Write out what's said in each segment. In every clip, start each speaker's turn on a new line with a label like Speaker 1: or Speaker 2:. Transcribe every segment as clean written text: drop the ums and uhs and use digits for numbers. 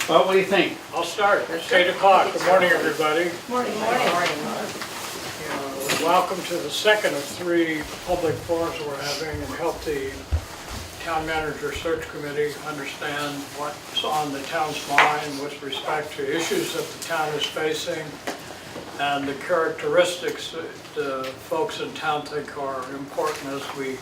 Speaker 1: Well, what do you think?
Speaker 2: I'll start. It's 8 o'clock. Good morning, everybody.
Speaker 3: Morning.
Speaker 2: Welcome to the second of 3 public forums we're having, and help the town manager search committee understand what's on the town's mind with respect to issues that the town is facing and the characteristics that folks in town think are important as we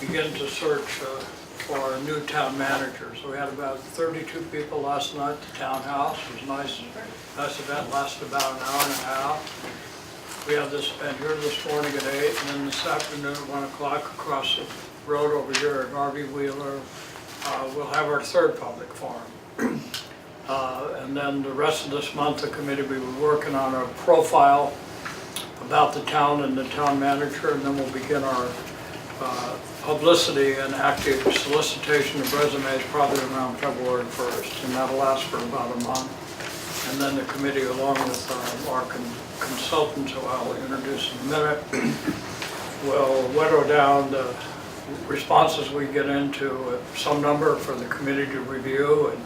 Speaker 2: begin to search for a new town manager. So we had about 32 people last night at the townhouse. It was nice event, lasted about an hour and a half. We have this event here this morning at 8, and then this afternoon at 1 o'clock across the road over here at RV Wheeler, we'll have our third public forum. And then the rest of this month, the committee will be working on a profile about the town and the town manager, and then we'll begin our publicity and active solicitation of resumes probably around February 1st, and that'll last for about a month. And then the committee, along with our consultants, who I'll introduce in a minute, will whittle down the responses we get into some number for the committee to review, and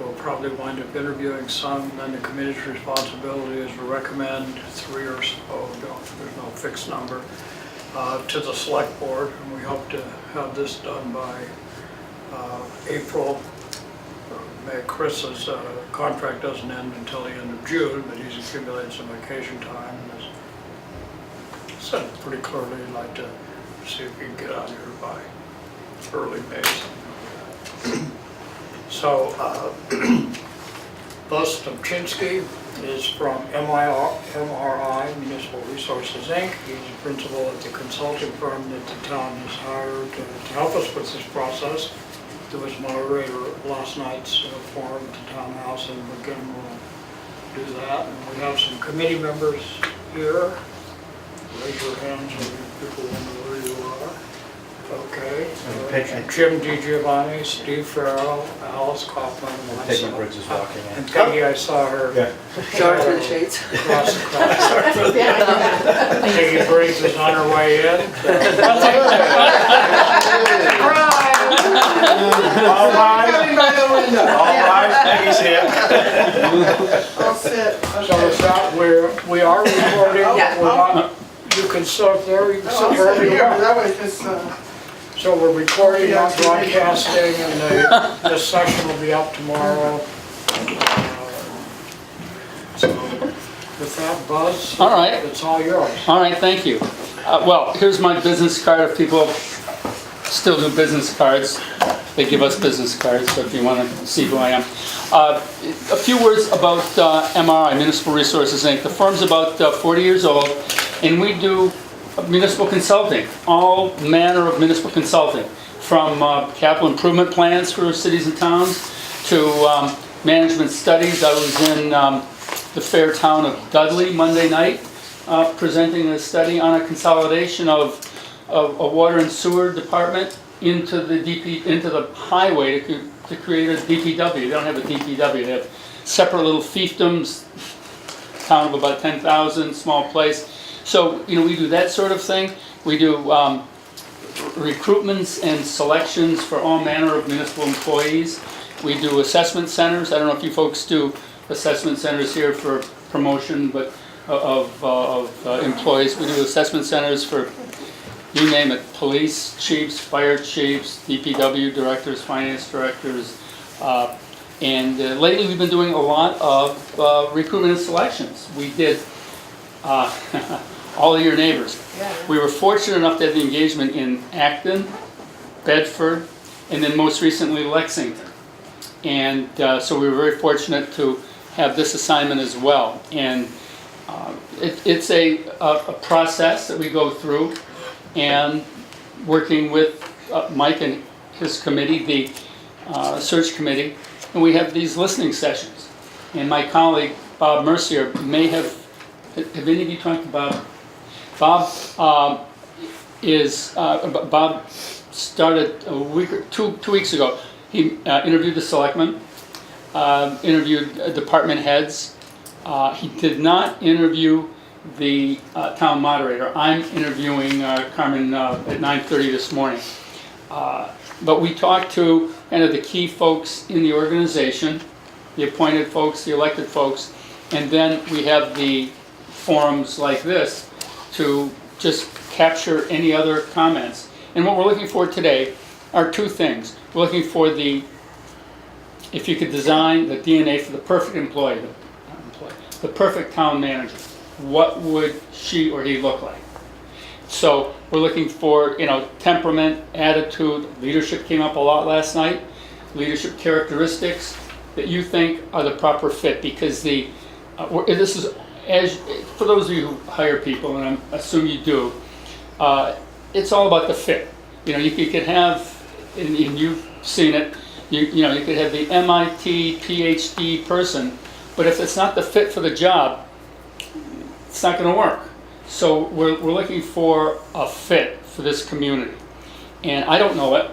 Speaker 2: we'll probably wind up interviewing some. And then the committee's responsibility is to recommend 3 or so, there's no fixed number, to the select board, and we hope to have this done by April. Chris's contract doesn't end until the end of June, but he's accumulated some vacation time, and has said pretty clearly he'd like to see if he can get out of here by early May, something like that. So, Buzz Stomczynski is from MRI, Municipal Resources, Inc. He's a principal at the consulting firm that the town has hired to help us with this process. He was moderator at last night's forum at the townhouse, and again we'll do that. And we have some committee members here. Raise your hands so people will know where you are. Okay. Jim DiGiovanni, Steve Farrell, Alice Kaufman, and myself.
Speaker 4: Peggy Briggs is walking in.
Speaker 2: And Peggy, I saw her.
Speaker 4: Yeah.
Speaker 3: Sorry for the shades.
Speaker 2: Across the cross. Peggy Briggs is on her way in.
Speaker 4: All right, Peggy's here.
Speaker 3: I'll sit.
Speaker 2: So with that, we are recording.
Speaker 3: Yeah.
Speaker 2: We're not, you can sit there, you can sit wherever you want.
Speaker 3: That way, just,
Speaker 2: So we're recording, not broadcasting, and this session will be up tomorrow. So with that, Buzz,
Speaker 1: All right.
Speaker 2: it's all yours.
Speaker 1: All right, thank you. Well, here's my business card. If people still do business cards, they give us business cards, so if you want to see who I am. A few words about MRI, Municipal Resources, Inc. The firm's about 40 years old, and we do municipal consulting, all manner of municipal consulting, from capital improvement plans for cities and towns to management studies. I was in the fair town of Dudley Monday night presenting a study on a consolidation of a water and sewer department into the highway to create a DPW. They don't have a DPW. They have separate little fiefdoms, town of about 10,000, small place. So, we do that sort of thing. We do recruitments and selections for all manner of municipal employees. We do assessment centers. I don't know if you folks do assessment centers here for promotion, but of employees. We do assessment centers for, you name it, police chiefs, fire chiefs, DPW directors, finance directors. And lately we've been doing a lot of recruitment and selections. We did all of your neighbors.
Speaker 3: Yeah.
Speaker 1: We were fortunate enough to have the engagement in Acton, Bedford, and then most recently Lexington. And so we were very fortunate to have this assignment as well. And it's a process that we go through, and working with Mike and his committee, the search committee, and we have these listening sessions. And my colleague, Bob Mercier, may have any of you talked to Bob? Bob Bob started a week or two weeks ago. He interviewed the selectmen, interviewed department heads. He did not interview the town moderator. I'm interviewing Carmen at 9:30 this morning. But we talked to kind of the key folks in the organization, the appointed folks, the elected folks, and then we have the forums like this to just capture any other comments. And what we're looking for today are two things. We're looking for if you could design the DNA for the perfect employee, the perfect town manager, what would she or he look like? So we're looking for, temperament, attitude, leadership came up a lot last night, leadership characteristics that you think are the proper fit, because this is, for those of you who hire people, and I assume you do, it's all about the fit. You could have, and you've seen it, you could have the MIT PhD person, but if it's not the fit for the job, it's not going to work. So we're looking for a fit for this community. And I don't know it.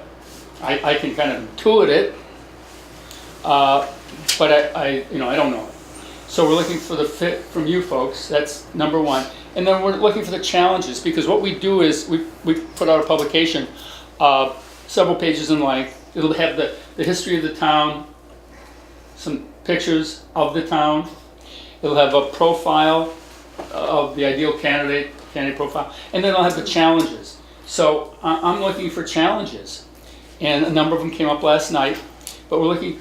Speaker 1: I can kind of intuit it, but I don't know it. So we're looking for the fit from you folks. That's number one. And then we're looking for the challenges, because what we do is we put out a publication, several pages in length. It'll have the history of the town, some pictures of the town. It'll have a profile of the ideal candidate profile, and then I'll have the challenges. So I'm looking for challenges, and a number of them came up last night, but we're looking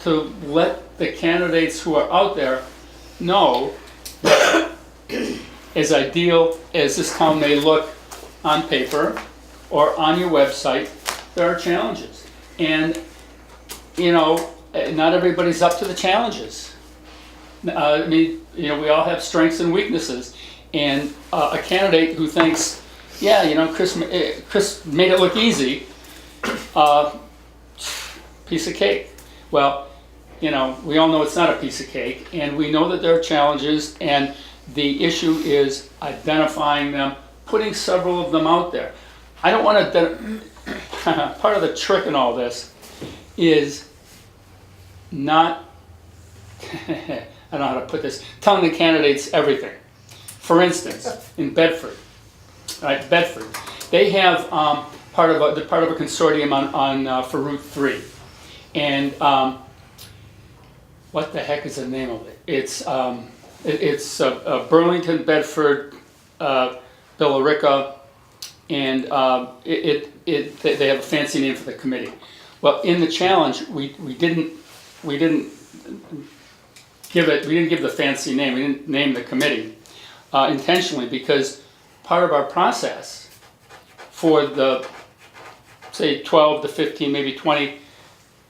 Speaker 1: to let the candidates who are out there know that as ideal as this town may look on paper or on your website, there are challenges. And, not everybody's up to the challenges. We all have strengths and weaknesses. And a candidate who thinks, Chris made it look easy, piece of cake. Well, we all know it's not a piece of cake, and we know that there are challenges, and the issue is identifying them, putting several of them out there. I don't want to, part of the trick in all this is not, I don't know how to put this, telling the candidates everything. For instance, in Bedford, they have part of a consortium on for Route 3, and what the heck is the name of it? It's Burlington, Bedford, Billerica, and they have a fancy name for the committee. Well, in the challenge, we didn't give the fancy name. We didn't name the committee intentionally, because part of our process for the, say, 12 to 15, maybe 20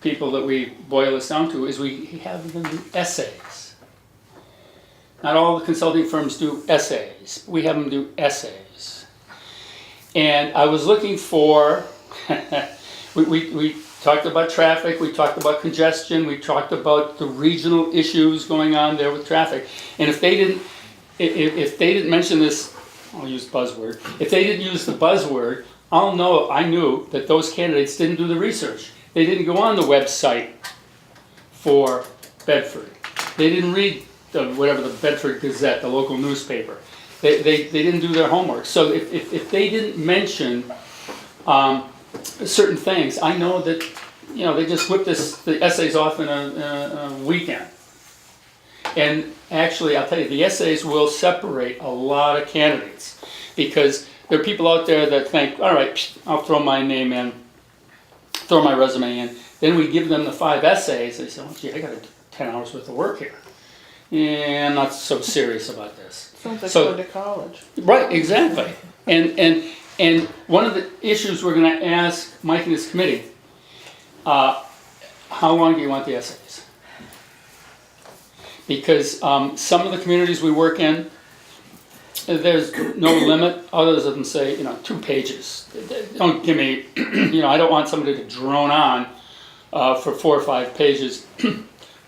Speaker 1: people that we boil this down to is we have them do essays. Not all the consulting firms do essays. We have them do essays. And I was looking for, we talked about traffic, we talked about congestion, we talked about the regional issues going on there with traffic. And if they didn't mention this, I'll use buzzword. If they didn't use the buzzword, I knew that those candidates didn't do the research. They didn't go on the website for Bedford. They didn't read the Bedford Gazette, the local newspaper. They didn't do their homework. So if they didn't mention certain things, I know that they just whip the essays off in a weekend. And actually, I'll tell you, the essays will separate a lot of candidates, because there are people out there that think, all right, I'll throw my name in, throw my resume in. Then we give them the 5 essays. They say, oh, gee, I got 10 hours worth of work here. Yeah, I'm not so serious about this.
Speaker 3: Sounds like going to college.
Speaker 1: Right, exactly. And one of the issues we're going to ask Mike and his committee, how long do you want the essays? Because some of the communities we work in, there's no limit other than say, 2 pages. Don't give me, I don't want somebody to drone on for 4 or 5 pages,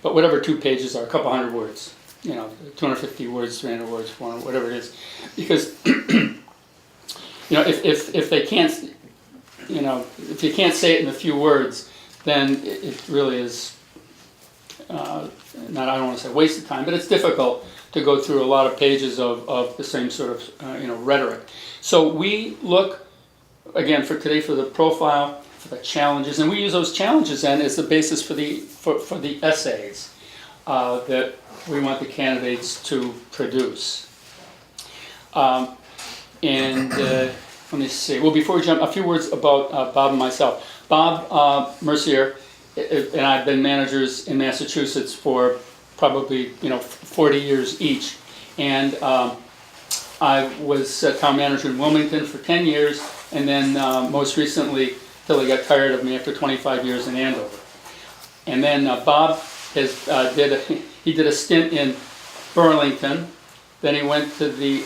Speaker 1: but whatever 2 pages are, a couple hundred words, 250 words, 300 words, 400, whatever it is. Because, if they can't, if you can't say it in a few words, then it really is, I don't want to say waste of time, but it's difficult to go through a lot of pages of the same sort of rhetoric. So we look, again, for today, for the profile, for the challenges, and we use those challenges then as the basis for the essays that we want the candidates to produce. Let me see. Well, before we jump, a few words about Bob and myself. Bob Mercier and I've been managers in Massachusetts for probably 40 years each, and I was town manager in Wilmington for 10 years, and then most recently, till he got tired of me after 25 years in Andover. And then Bob did a stint in Burlington. Then he went to the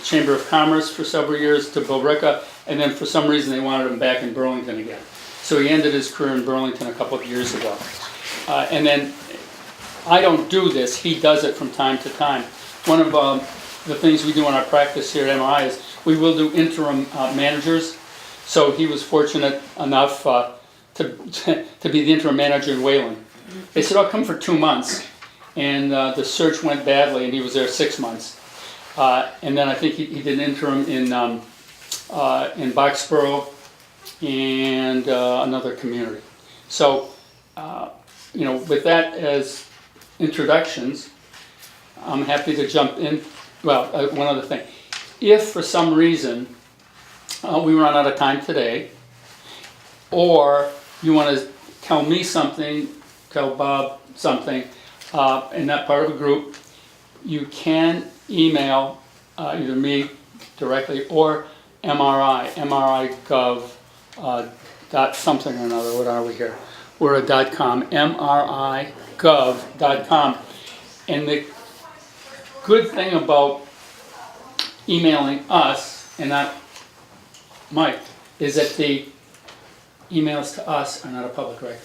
Speaker 1: Chamber of Commerce for several years, to Billerica, and then for some reason they wanted him back in Burlington again. So he ended his career in Burlington a couple of years ago. And then I don't do this, he does it from time to time. One of the things we do in our practice here at MRI is we will do interim managers. So he was fortunate enough to be the interim manager in Wayland. They said, "I'll come for 2 months." And the search went badly, and he was there 6 months. And then I think he did an interim in Boxborough and another community. So, with that as introductions, I'm happy to jump in. Well, one other thing. If for some reason we run out of time today, or you want to tell me something, tell Bob something, in that part of a group, you can email either me directly or MRI dot something or another. What are we here? We're a .com, MRIgov.com. And the good thing about emailing us and not Mike is that the emails to us are not a public record.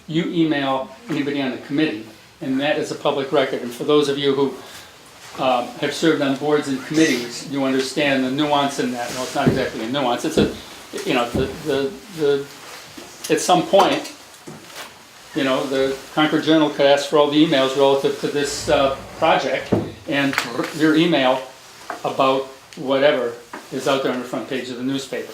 Speaker 1: You email anybody on the committee, and that is a public record. And for those of you who have served on boards and committees, you understand the nuance in that. Well, it's not exactly a nuance. It's at some point, the Concord Journal could ask for all the emails relative to this project, and your email about whatever is out there on the front page of the newspaper.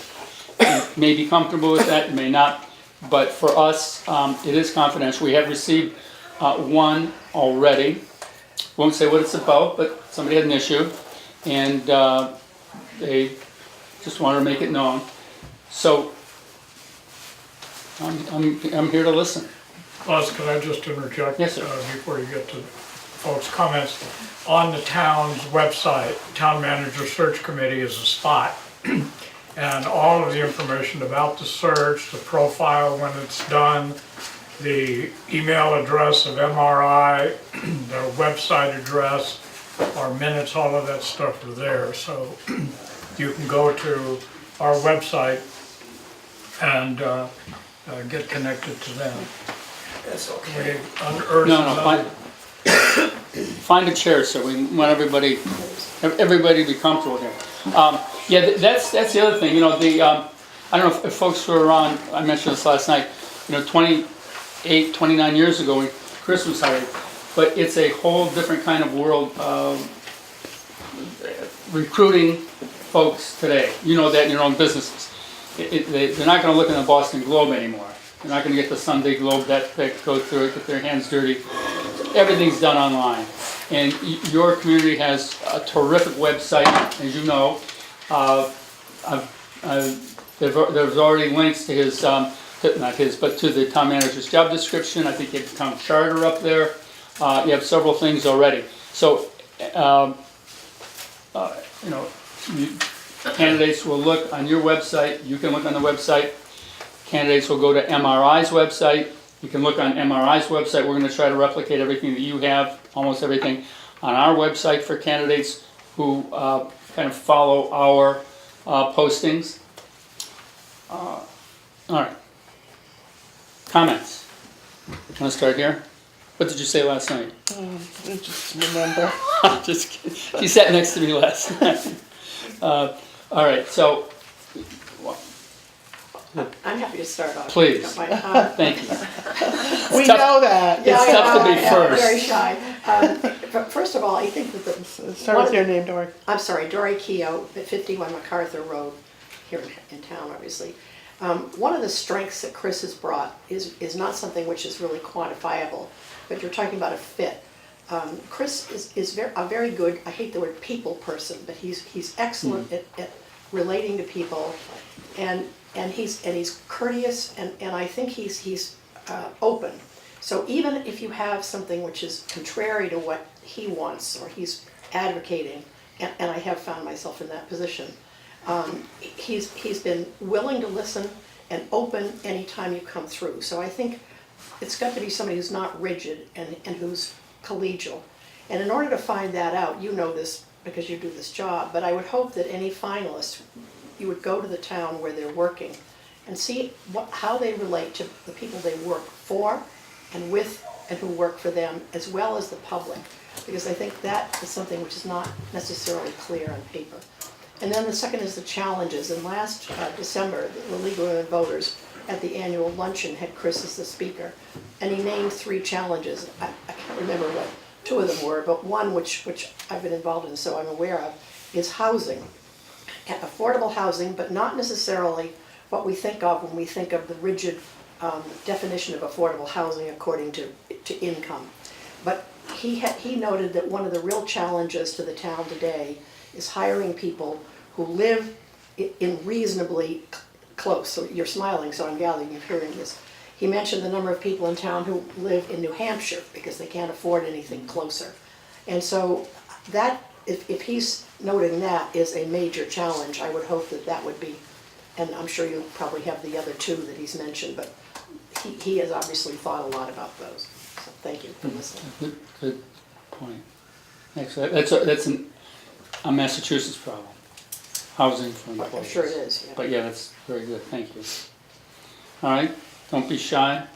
Speaker 1: You may be comfortable with that, you may not. But for us, it is confidential. We have received one already. Won't say what it's about, but somebody had an issue, and they just wanted to make it known. So I'm here to listen.
Speaker 2: Les, could I just interject?
Speaker 1: Yes, sir.
Speaker 2: Before you get to folks' comments? On the town's website, Town Manager Search Committee is a spot. And all of the information about the search, the profile when it's done, the email address of MRI, their website address, our minutes, all of that stuff are there. So you can go to our website and get connected to them.
Speaker 4: That's okay.
Speaker 2: We unearthed
Speaker 1: No, find a chair, so we want everybody to be comfortable here. Yeah, that's the other thing. I don't know if folks were around. I mentioned this last night. 28, 29 years ago when Chris was hired, but it's a whole different kind of world recruiting folks today. You know that in your own businesses. They're not going to look in the Boston Globe anymore. They're not going to get the Sunday Globe that go through it, get their hands dirty. Everything's done online. And your community has a terrific website, as you know. There's already links to his, not his, but to the town manager's job description. I think you have the town charter up there. You have several things already. So, candidates will look on your website. You can look on the website. Candidates will go to MRI's website. You can look on MRI's website. We're going to try to replicate everything that you have, almost everything, on our website for candidates who kind of follow our postings. All right. Comments? Want to start here? What did you say last night?
Speaker 3: I just remember.
Speaker 1: Just kidding. She sat next to me last night. All right, so
Speaker 5: I'm happy to start off.
Speaker 1: Please.
Speaker 5: Thank
Speaker 1: thank you.
Speaker 3: We
Speaker 1: tough.
Speaker 3: know that.
Speaker 1: It's tough to be
Speaker 5: I'm
Speaker 1: first.
Speaker 5: very shy. First of all, I think that
Speaker 3: Start with your name, Dory.
Speaker 5: I'm sorry, Dory Keogh, at 51 MacArthur Road, here in town, obviously. One of the strengths that Chris has brought is not something which is really quantifiable, but you're talking about a fit. Chris is a very good, I hate the word people person, but he's excellent at relating to people, and he's courteous, and I think he's open. So even if you have something which is contrary to what he wants or he's advocating, and I have found myself in that position, he's been willing to listen and open anytime you come through. So I think it's got to be somebody who's not rigid and who's collegial. And in order to find that out, you know this because you do this job, but I would hope that any finalists, you would go to the town where they're working and see how they relate to the people they work for and with and who work for them, as well as the public, because I think that is something which is not necessarily clear on paper. And then the second is the challenges. And last December, the League of Women Voters at the annual luncheon had Chris as the speaker, and he named 3 challenges. I can't remember what 2 of them were, but one which I've been involved in, so I'm aware of, is housing. Affordable housing, but not necessarily what we think of when we think of the rigid definition of affordable housing according to income. But he noted that one of the real challenges to the town today is hiring people who live in reasonably close. So you're smiling, so I'm gathering you're hearing this. He mentioned the number of people in town who live in New Hampshire because they can't afford anything closer. And so that, if he's noting that is a major challenge, I would hope that that would be, and I'm sure you probably have the other 2 that he's mentioned, but he has obviously thought a lot about those. So thank you for listening.
Speaker 1: Good point. Actually, that's a Massachusetts problem, housing for employees.
Speaker 5: I'm sure it is, yeah.
Speaker 1: But yeah, that's very good, thank you. All right, don't be shy.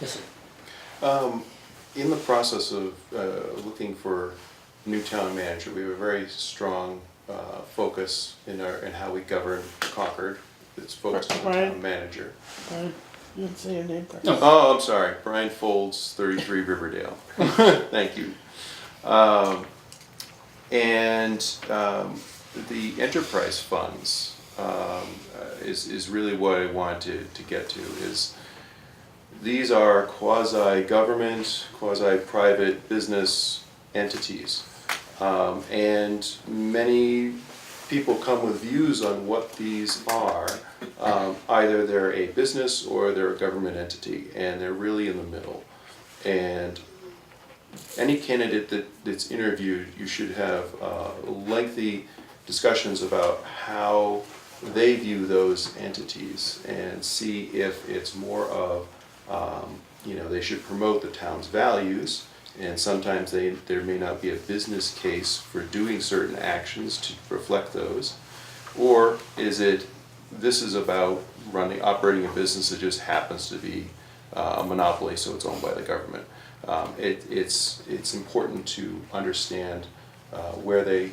Speaker 1: Yes, sir.
Speaker 6: In the process of looking for a new town manager, we have a very strong focus in how we govern Concord. It's focused on the town manager.
Speaker 3: Brian, you didn't say your name first.
Speaker 1: No.
Speaker 6: Oh, I'm sorry, Brian Folds, 33 Riverdale. Thank you. And the enterprise funds is really what I wanted to get to. Is these are quasi-government, quasi-private business entities, and many people come with views on what these are. Either they're a business or they're a government entity, and they're really in the middle. And any candidate that's interviewed, you should have lengthy discussions about how they view those entities and see if it's more of, they should promote the town's values, and sometimes there may not be a business case for doing certain actions to reflect those, or is it this is about operating a business that just happens to be a monopoly, so it's owned by the government. It's important to understand where they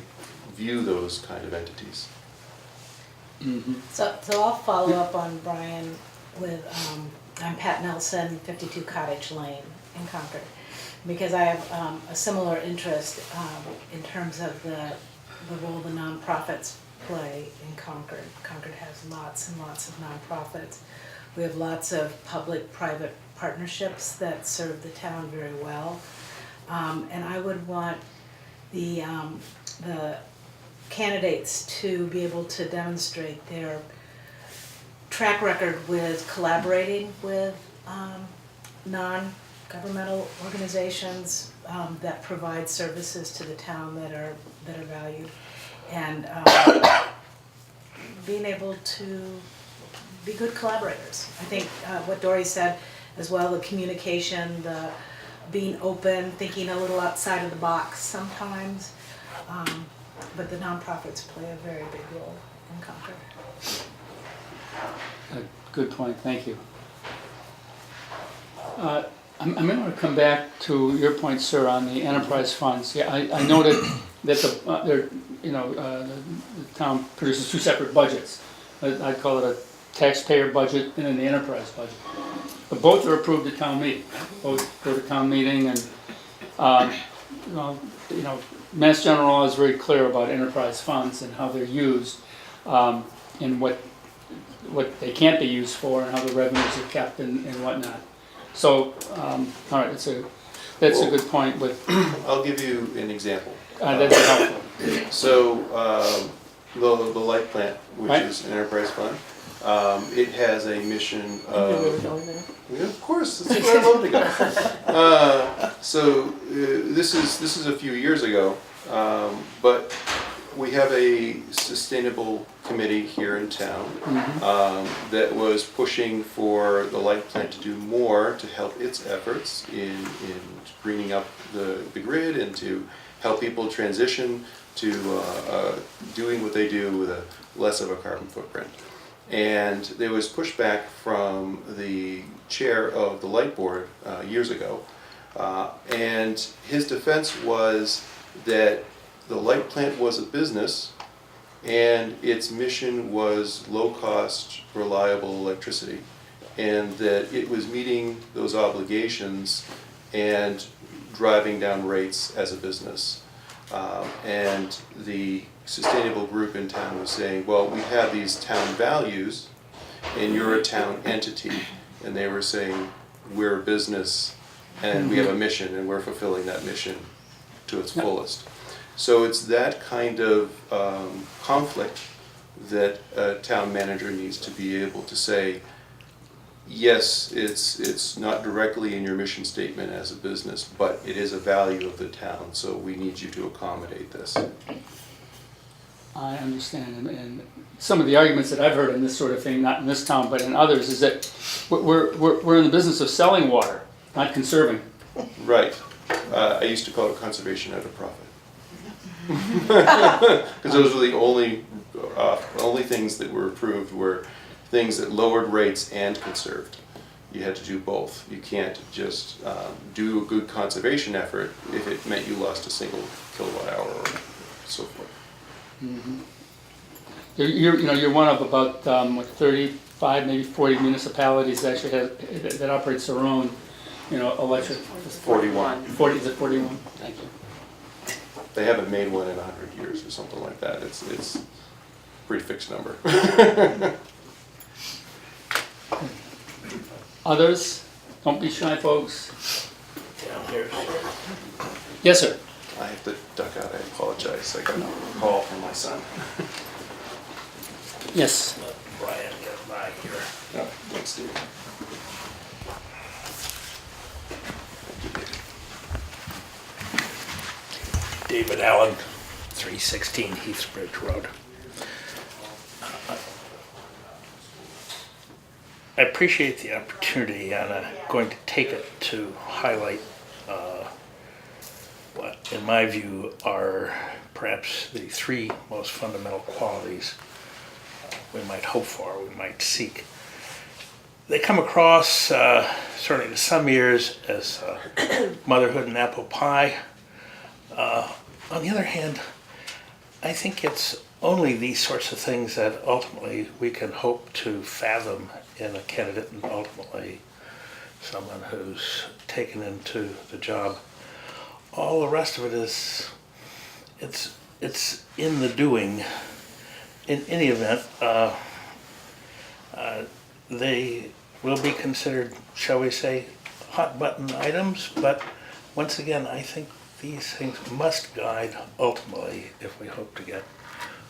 Speaker 6: view those kind of entities.
Speaker 1: Mm-hmm.
Speaker 7: So I'll follow up on Brian with, I'm Pat Nelson, 52 Cottage Lane in Concord, because I have a similar interest in terms of the role the nonprofits play in Concord. Concord has lots and lots of nonprofits. We have lots of public-private partnerships that serve the town very well. And I would want the candidates to be able to demonstrate their track record with collaborating with non-governmental organizations that provide services to the town that are valued, and being able to be good collaborators. I think what Dory said as well, the communication, the being open, thinking a little outside of the box sometimes, but the nonprofits play a very big role in Concord.
Speaker 1: Good point, thank you. I'm going to come back to your point, sir, on the enterprise funds. Yeah, I noted that the town produces 2 separate budgets. I'd call it a taxpayer budget and then the enterprise budget. But both are approved at town meeting. Both go to town meeting, and Mass General Law is very clear about enterprise funds and how they're used, and what what they can't be used for and how the revenues are kept and whatnot. So, all right, that's a good point with,
Speaker 6: I'll give you an example.
Speaker 1: that's helpful.
Speaker 6: So, the light plant, which
Speaker 1: Right.
Speaker 6: is an enterprise fund, it has a mission
Speaker 3: You knew we were
Speaker 6: of,
Speaker 3: going there.
Speaker 6: yeah, of course, this is where I love to go. This is a few years ago, but we have a sustainable committee here in town that was pushing for the light plant to do more to help its efforts in greening up the grid and to help people transition to doing what they do with a less of a carbon footprint. And there was pushback from the chair of the light board years ago, and his defense was that the light plant was a business and its mission was low-cost, reliable electricity, and that it was meeting those obligations and driving down rates as a business. And the sustainable group in town was saying, well, we have these town values and you're a town entity. And they were saying, we're a business and we have a mission and we're fulfilling that mission to its fullest. So it's that kind of conflict that a town manager needs to be able to say, yes, it's not directly in your mission statement as a business, but it is a value of the town, so we need you to accommodate this.
Speaker 1: I understand, and some of the arguments that I've heard in this sort of thing, not in this town, but in others, is that we're in the business of selling water, not conserving.
Speaker 6: Right. I used to call it conservation at a profit. Because those were the only things that were approved were things that lowered rates and conserved. You had to do both. You can't just do a good conservation effort if it meant you lost a single kilowatt hour or so forth.
Speaker 1: Mm-hmm. You're one of about 35, maybe 40 municipalities that actually that operates their own, electric.
Speaker 6: 41.
Speaker 1: 40, is it 41? Thank you.
Speaker 6: They haven't made one in 100 years or something like that. It's a pretty fixed number.
Speaker 1: Others? Don't be shy, folks.
Speaker 4: Down here, sir.
Speaker 1: Yes, sir.
Speaker 6: I have to duck out. I apologize. I got a call from my son.
Speaker 1: Yes.
Speaker 4: Let Brian get by here.
Speaker 6: No, thanks, Steve.
Speaker 4: David Allen, 316 Heathbridge Road. I appreciate the opportunity, and I'm going to take it to highlight what, in my view, are perhaps the three most fundamental qualities we might hope for, we might seek. They come across, certainly to some ears, as motherhood and apple pie. On the other hand, I think it's only these sorts of things that ultimately we can hope to fathom in a candidate and ultimately someone who's taken into the job. All the rest of it is, it's in the doing. In any event, they will be considered, shall we say, hot button items, but once again, I think these things must guide ultimately if we hope to get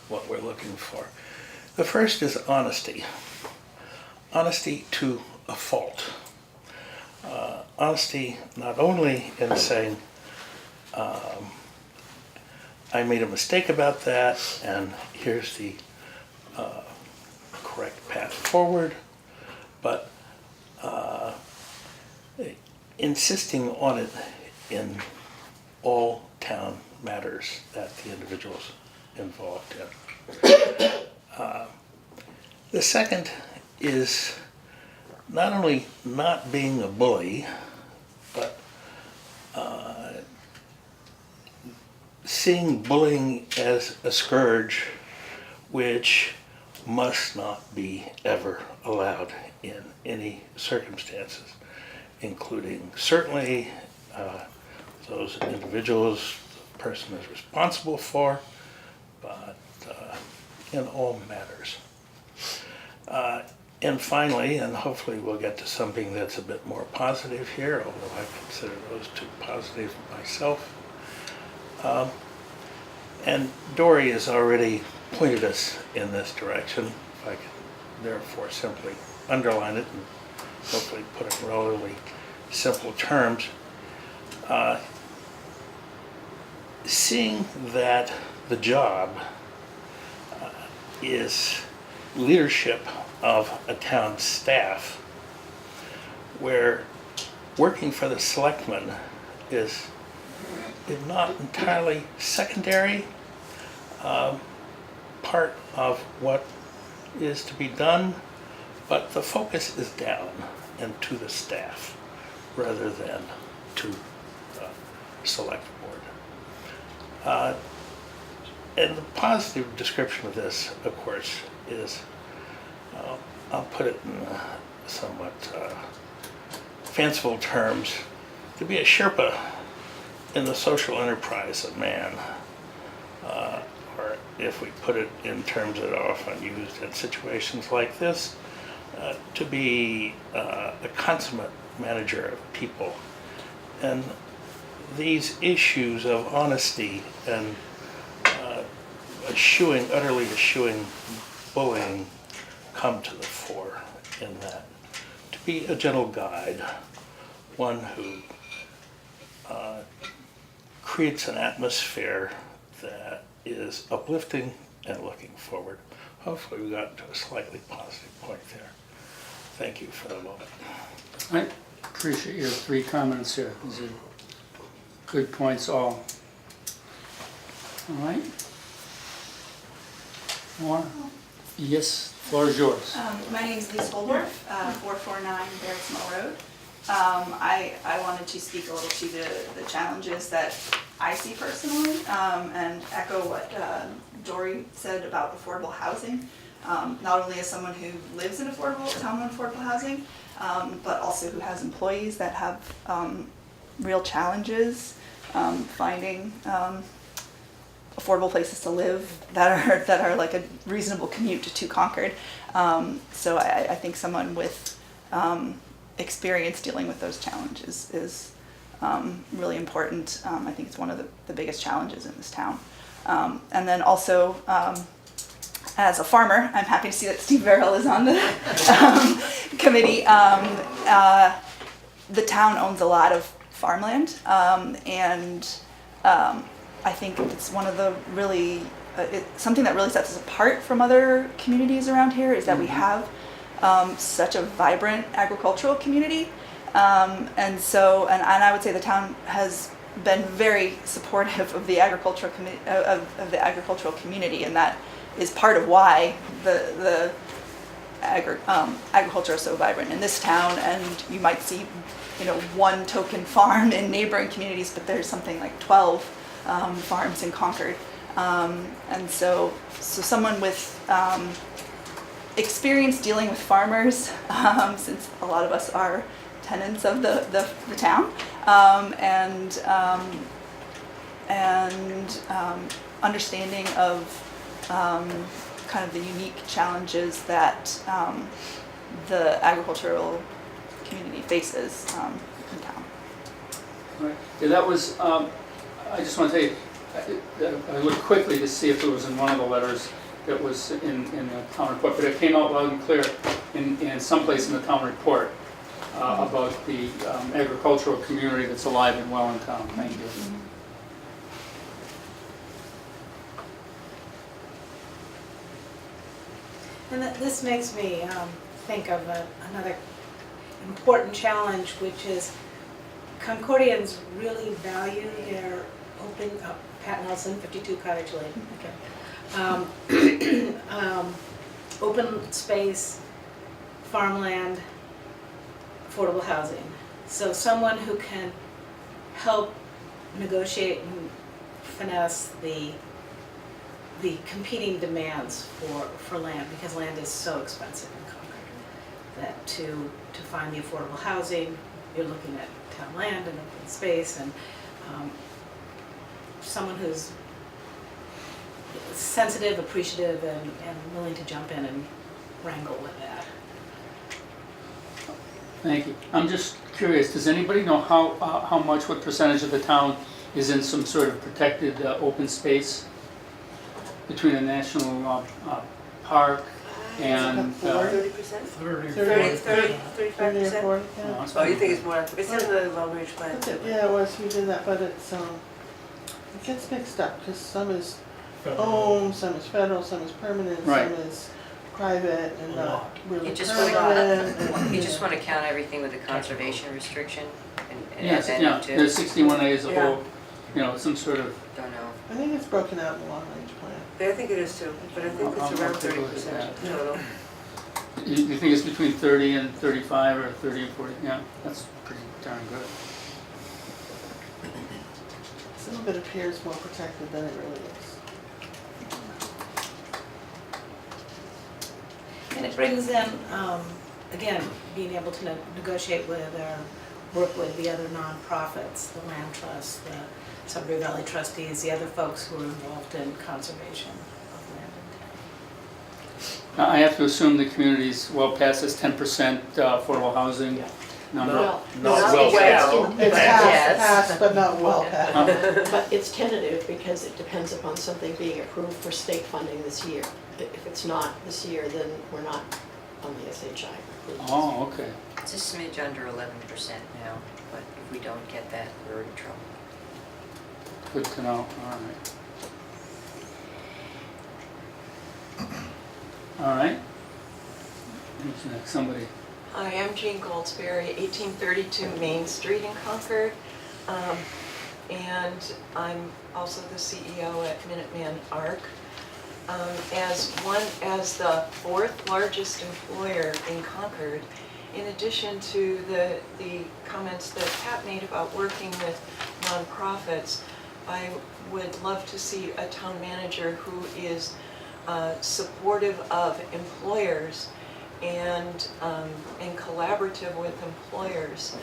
Speaker 4: what we're looking for. The first is honesty. Honesty to a fault. Honesty not only in saying, I made a mistake about that and here's the correct path forward, but insisting on it in all town matters that the individual's involved in. The second is not only not being a bully, but seeing bullying as a scourge which must not be ever allowed in any circumstances, including certainly those individuals the person is responsible for, but in all matters. And finally, and hopefully we'll get to something that's a bit more positive here, although I consider those two positive myself. And Dory has already pointed us in this direction. If I can therefore simply underline it and hopefully put it in relatively simple terms. Seeing that the job is leadership of a town staff, where working for the selectmen is not entirely secondary part of what is to be done, but the focus is down and to the staff rather than to the select board. And the positive description of this, of course, is, I'll put it in somewhat fanciful terms, to be a Sherpa in the social enterprise of man. Or if we put it in terms that are often used in situations like this, to be a consummate manager of people. And these issues of honesty and utterly eschewing bullying come to the fore in that. To be a gentle guide, one who creates an atmosphere that is uplifting and looking forward. Hopefully we got to a slightly positive point there. Thank you for the moment.
Speaker 1: I appreciate your 3 comments here. These are good points all. All right. More? Yes, floor is yours.
Speaker 8: My name is Lise Holdorf, 449 Barracks Mill Road. I wanted to speak a little to the challenges that I see personally, and echo what Dory said about affordable housing. Not only as someone who lives in town-owned affordable housing, but also who has employees that have real challenges finding affordable places to live that are like a reasonable commute to Concord. So I think someone with experience dealing with those challenges is really important. I think it's one of the biggest challenges in this town. And then also, as a farmer, I'm happy to see that Steve Verrill is on the committee. The town owns a lot of farmland, and I think it's one of the really, something that really sets us apart from other communities around here is that we have such a vibrant agricultural community. And I would say the town has been very supportive of the agricultural community, and that is part of why the agriculture is so vibrant in this town. And you might see, one token farm in neighboring communities, but there's something like 12 farms in Concord. And so someone with experience dealing with farmers, since a lot of us are tenants of the town, and understanding of kind of the unique challenges that the agricultural community faces in town.
Speaker 1: Right. Yeah, that was, I just want to tell you, I looked quickly to see if it was in one of the letters that was in the town report, but it came out loud and clear in some place in the town report about the agricultural community that's alive and well in town. Thank you.
Speaker 7: And this makes me think of another important challenge, which is Concordians really value their open, Pat Nelson, 52 Cottage Lane, okay. Open space, farmland, affordable housing. So someone who can help negotiate and finesse the competing demands for land, because land is so expensive in Concord that to find the affordable housing, you're looking at town land and open space, and someone who's sensitive, appreciative, and willing to jump in and wrangle with that.
Speaker 1: Thank you. I'm just curious, does anybody know how much, what percentage of the town is in some sort of protected open space between a national park and?
Speaker 3: 30%?
Speaker 2: 30,
Speaker 3: 30 or 40, yeah.
Speaker 9: Oh, you think it's more, it's in the long range plan.
Speaker 3: That's it, yeah, it was, we did that, but it gets mixed up, because some is home, some is federal, some is permanent,
Speaker 1: Right.
Speaker 3: some is private and
Speaker 2: A
Speaker 3: not
Speaker 2: lot.
Speaker 3: really
Speaker 10: You just
Speaker 3: permanent. and,
Speaker 10: You just want to count everything with the conservation restriction and
Speaker 1: Yes,
Speaker 10: add
Speaker 1: yeah,
Speaker 10: that too?
Speaker 1: there's 61A as a
Speaker 9: Yeah.
Speaker 1: whole, you know, some sort of,
Speaker 10: Don't know.
Speaker 3: I think it's broken out in the long range plan.
Speaker 9: Yeah, I think it is too, but I think
Speaker 1: I'll
Speaker 9: it's around
Speaker 1: take a look at
Speaker 9: 30%
Speaker 1: that.
Speaker 9: total.
Speaker 1: you think it's between 30 and 35 or 30 and 40? Yeah, that's pretty darn good.
Speaker 3: Some of it appears more protected than it really is.
Speaker 7: And it brings in, again, being able to negotiate with or work with the other nonprofits, the Land Trust, the Sudbury Valley Trustees, the other folks who are involved in conservation of land in town.
Speaker 1: Now, I have to assume the community's well past this 10% affordable housing number.
Speaker 5: Well,
Speaker 9: Not
Speaker 5: it's-
Speaker 9: well.
Speaker 3: It's
Speaker 10: Yes.
Speaker 3: passed, but not well passed.
Speaker 5: But it's tentative because it depends upon something being approved for state funding this year. If it's not this year, then we're not on the SHI.
Speaker 1: Oh, okay.
Speaker 10: It's a smidge under 11% now, but if we don't get that, we're in trouble.
Speaker 1: Good to know, all right. All right. Who's next? Somebody.
Speaker 11: Hi, I'm Jean Goldsberry, 1832 Main Street in Concord. And I'm also the CEO at Minuteman ARC. As the fourth largest employer in Concord, in addition to the comments that Pat made about working with nonprofits, I would love to see a town manager who is supportive of employers and collaborative with employers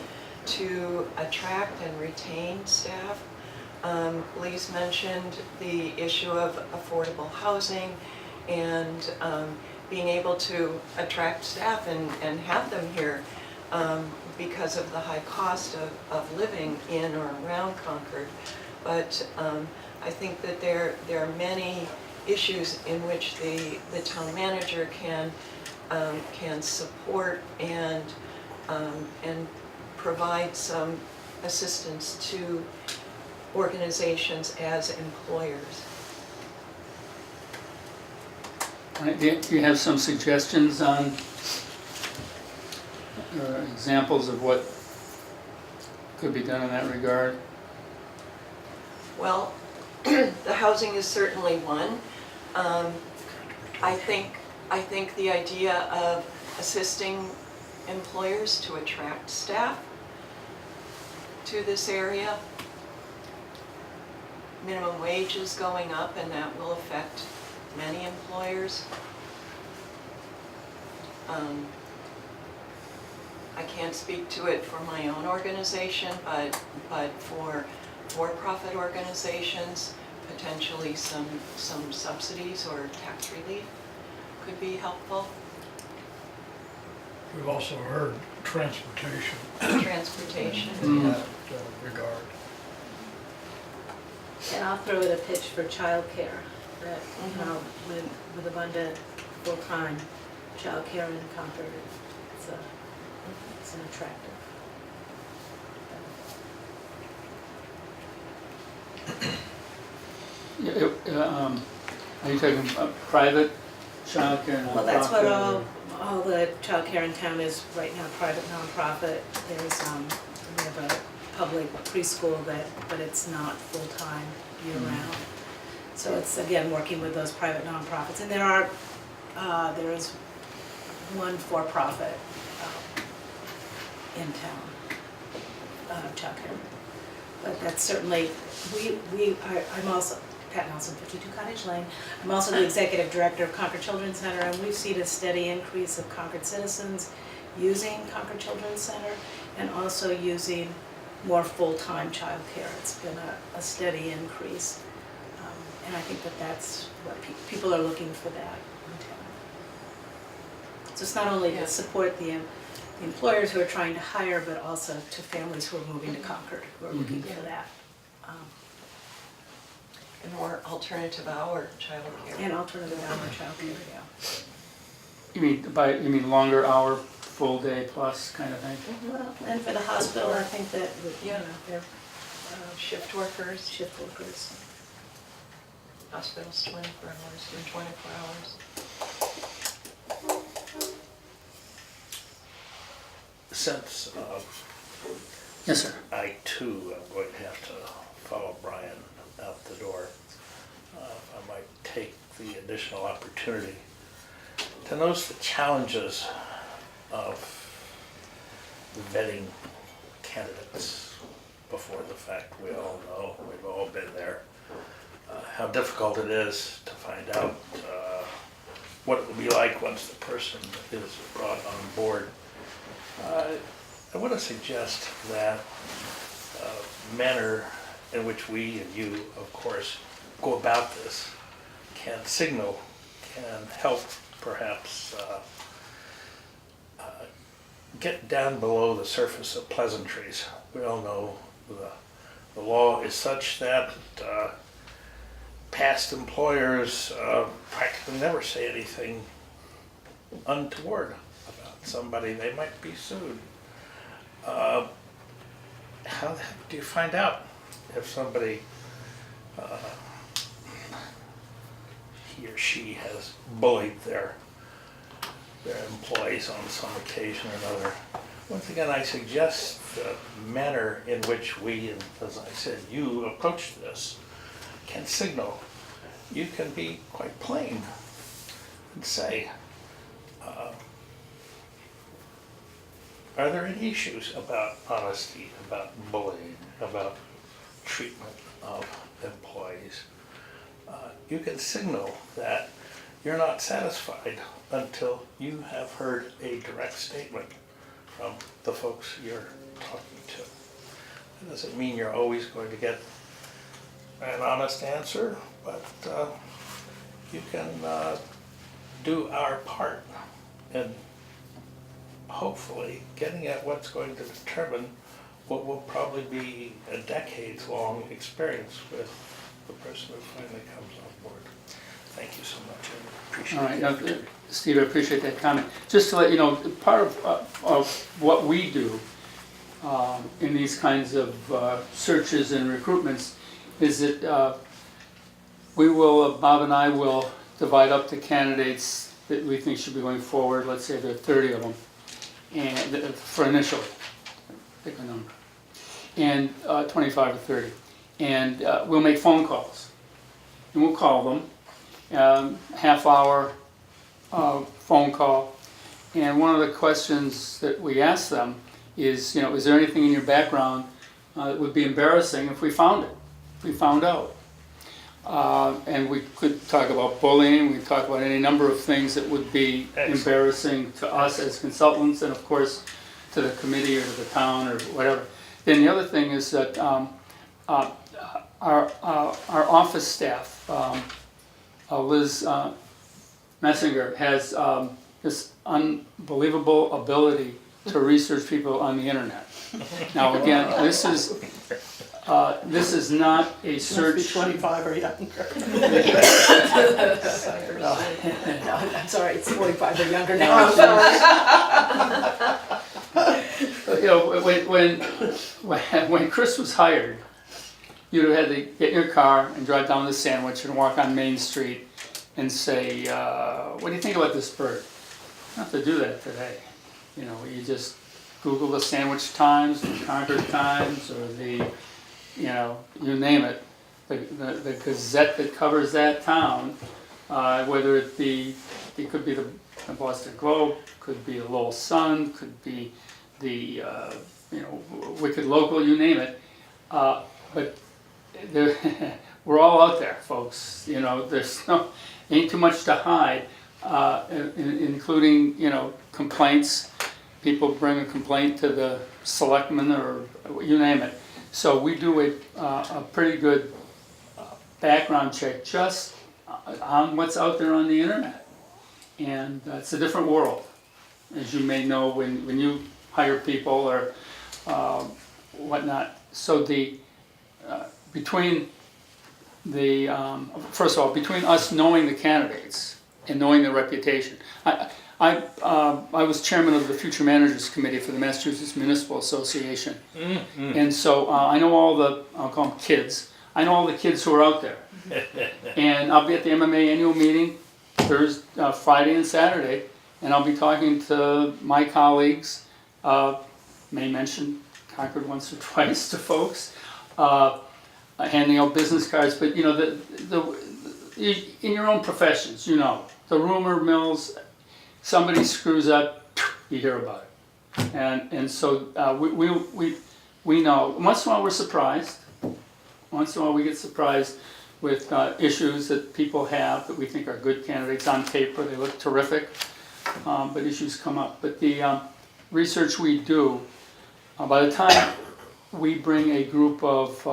Speaker 11: to attract and retain staff. Lee's mentioned the issue of affordable housing and being able to attract staff and have them here because of the high cost of living in or around Concord. But I think that there are many issues in which the town manager can support and provide some assistance to organizations as employers.
Speaker 1: All right, do you have some suggestions on examples of what could be done in that regard?
Speaker 11: Well, the housing is certainly one. I think the idea of assisting employers to attract staff to this area. Minimum wage is going up and that will affect many employers. I can't speak to it for my own organization, but for-profit organizations, potentially some subsidies or tax relief could be helpful.
Speaker 2: We've also heard transportation
Speaker 11: Transportation.
Speaker 2: in that regard.
Speaker 7: And I'll throw in a pitch for childcare, that, you know, with abundant full-time childcare in Concord, it's an attractive.
Speaker 1: Are you talking about private childcare?
Speaker 7: Well, that's what
Speaker 1: nonprofit,
Speaker 7: all the childcare in town is right now, private nonprofit. There's, we have a public preschool but it's not full-time year-round. So it's, again, working with those private nonprofits. And there is one for-profit in town, childcare. But that's certainly, I'm also, Pat Nelson, 52 Cottage Lane. I'm also the executive director of Concord Children's Center, and we've seen a steady increase of Concord citizens using Concord Children's Center and also using more full-time childcare. It's been a steady increase. And I think that that's what people are looking for that in town. So it's not only to support the employers who are trying to hire, but also to families who are moving to Concord, who are looking for that.
Speaker 11: And more alternative hour childcare.
Speaker 7: And alternative hour childcare, yeah.
Speaker 1: You mean longer hour, full day plus kind of thing?
Speaker 7: Well, and for the hospital, I think that,
Speaker 11: Yeah.
Speaker 7: they're
Speaker 11: Shift workers,
Speaker 7: shift workers.
Speaker 11: hospitals 24 hours, doing 24 hours.
Speaker 4: Since
Speaker 1: Yes, sir.
Speaker 4: I too am going to have to follow Brian out the door, I might take the additional opportunity to notice the challenges of vetting candidates before the fact. We all know, we've all been there, how difficult it is to find out what it will be like once the person is brought on board. I want to suggest that manner in which we and you, of course, go about this can help perhaps get down below the surface of pleasantries. We all know the law is such that past employers practically never say anything untoward about somebody. They might be sued. How the heck do you find out if somebody, he or she has bullied their employees on some occasion or another? Once again, I suggest the manner in which we, and as I said, you approach this can signal. You can be quite plain and say, are there any issues about honesty, about bullying, about treatment of employees? You can signal that you're not satisfied until you have heard a direct statement from the folks you're talking to. That doesn't mean you're always going to get an honest answer, but you can do our part in hopefully getting at what's going to determine what will probably be a decades-long experience with the person who finally comes on board. Thank you so much. I appreciate
Speaker 1: All right,
Speaker 4: it.
Speaker 1: Steve, I appreciate that comment. Just to let you know, part of what we do in these kinds of searches and recruitments is that we will, Bob and I will divide up the candidates that we think should be going forward. Let's say there are 30 of them, and for initially, pick a number, and 25 or 30, and we'll make phone calls, and we'll call them, half-hour phone call, and one of the questions that we ask them is, is there anything in your background that would be embarrassing if we found out? And we could talk about bullying, we could talk about any number of things that would be embarrassing to us as consultants, and of course to the committee or to the town or whatever. Then the other thing is that our office staff, Liz Messinger, has this unbelievable ability to research people on the internet. Now again, this is not a search.
Speaker 3: Must be 25 or younger.
Speaker 7: No, I'm sorry, it's 45 or younger
Speaker 3: No,
Speaker 7: now.
Speaker 1: When Chris was hired, you'd have had to get in your car and drive down to Sandwich and walk on Main Street and say, what do you think about this bird? You don't have to do that today. You just Google the Sandwich Times, the Concord Times, or the, you name it, the gazette that covers that town, whether it could be the Boston Globe, could be the Lowell Sun, could be the, Wicked Local, you name it. But we're all out there, folks. There's ain't too much to hide, including, complaints. People bring a complaint to the selectmen or you name it. So we do a pretty good background check just on what's out there on the internet. And it's a different world. as you may know, when you hire people or whatnot. So between first of all, between us knowing the candidates and knowing their reputation, I was chairman of the Future Managers Committee for the Massachusetts Municipal Association, and so I know all the, I'll call them kids. I know all the kids who are out there, and I'll be at the MMA annual meeting Thursday, Friday, and Saturday, and I'll be talking to my colleagues. May mention Concord once or twice to folks, handing out business cards. But you know, in your own professions, you know, the rumor mills. Somebody screws up, you hear about it, and so we know. Once in a while we're surprised. Once in a while we get surprised with issues that people have that we think are good candidates on paper. They look terrific, but issues come up. But the research we do, by the time we bring a group of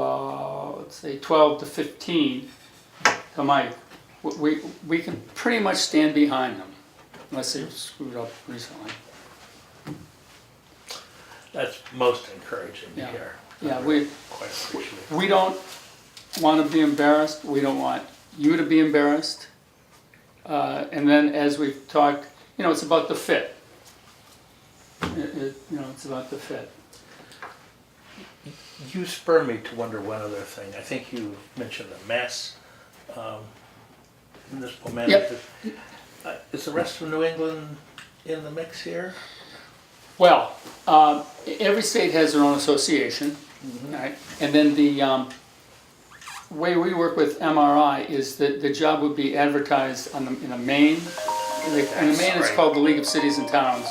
Speaker 1: let's say 12 to 15 to Mike, we can pretty much stand behind them. Unless they've screwed up recently.
Speaker 4: That's most encouraging to
Speaker 1: Yeah.
Speaker 4: hear.
Speaker 1: Yeah,
Speaker 4: Quite appreciative.
Speaker 1: we don't want to be embarrassed. We don't want you to be embarrassed. And then as we've talked, you know, it's about the fit. You know, it's about the fit.
Speaker 4: You spur me to wonder one other thing. I think you mentioned the Mass municipal manager.
Speaker 1: Yep.
Speaker 4: Is the rest of New England in the mix here?
Speaker 1: Well, every state has their own association, right? And then the way we work with MRI is that the job would be advertised in a Maine. In the Maine, it's called the League of Cities and Towns.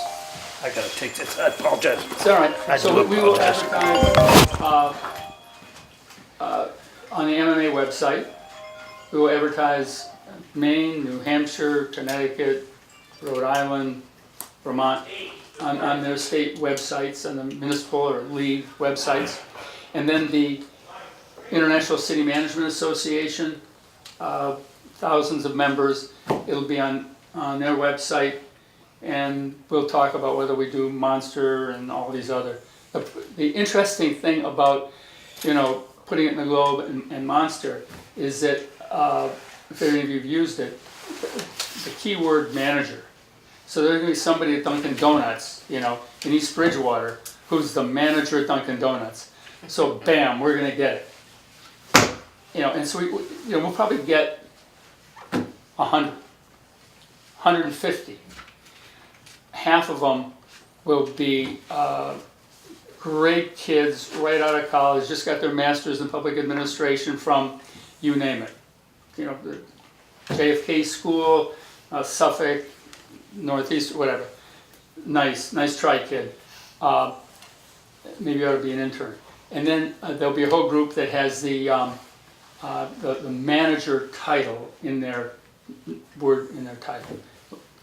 Speaker 4: I gotta take this. I apologize.
Speaker 1: It's all right.
Speaker 4: I
Speaker 1: So
Speaker 4: do
Speaker 1: we will
Speaker 4: apologize.
Speaker 1: advertise on the MMA website. We will advertise Maine, New Hampshire, Connecticut, Rhode Island, Vermont, on their state websites, on the municipal or league websites. And then the International City Management Association, thousands of members, it'll be on their website. And we'll talk about whether we do Monster and all these other. The interesting thing about, you know, putting it in the Globe and Monster is that, if any of you have used it, the keyword manager. So there's going to be somebody at Dunkin' Donuts, you know, in East Bridgewater, who's the manager at Dunkin' Donuts. So bam, we're going to get it. You know, and so we'll probably get 100, 150. Half of them will be great kids right out of college, just got their master's in public administration from, you name it. You know, the JFK school, Suffolk, Northeast, whatever. Nice try, kid. Maybe you ought to be an intern. And then there'll be a whole group that has the manager title in their title.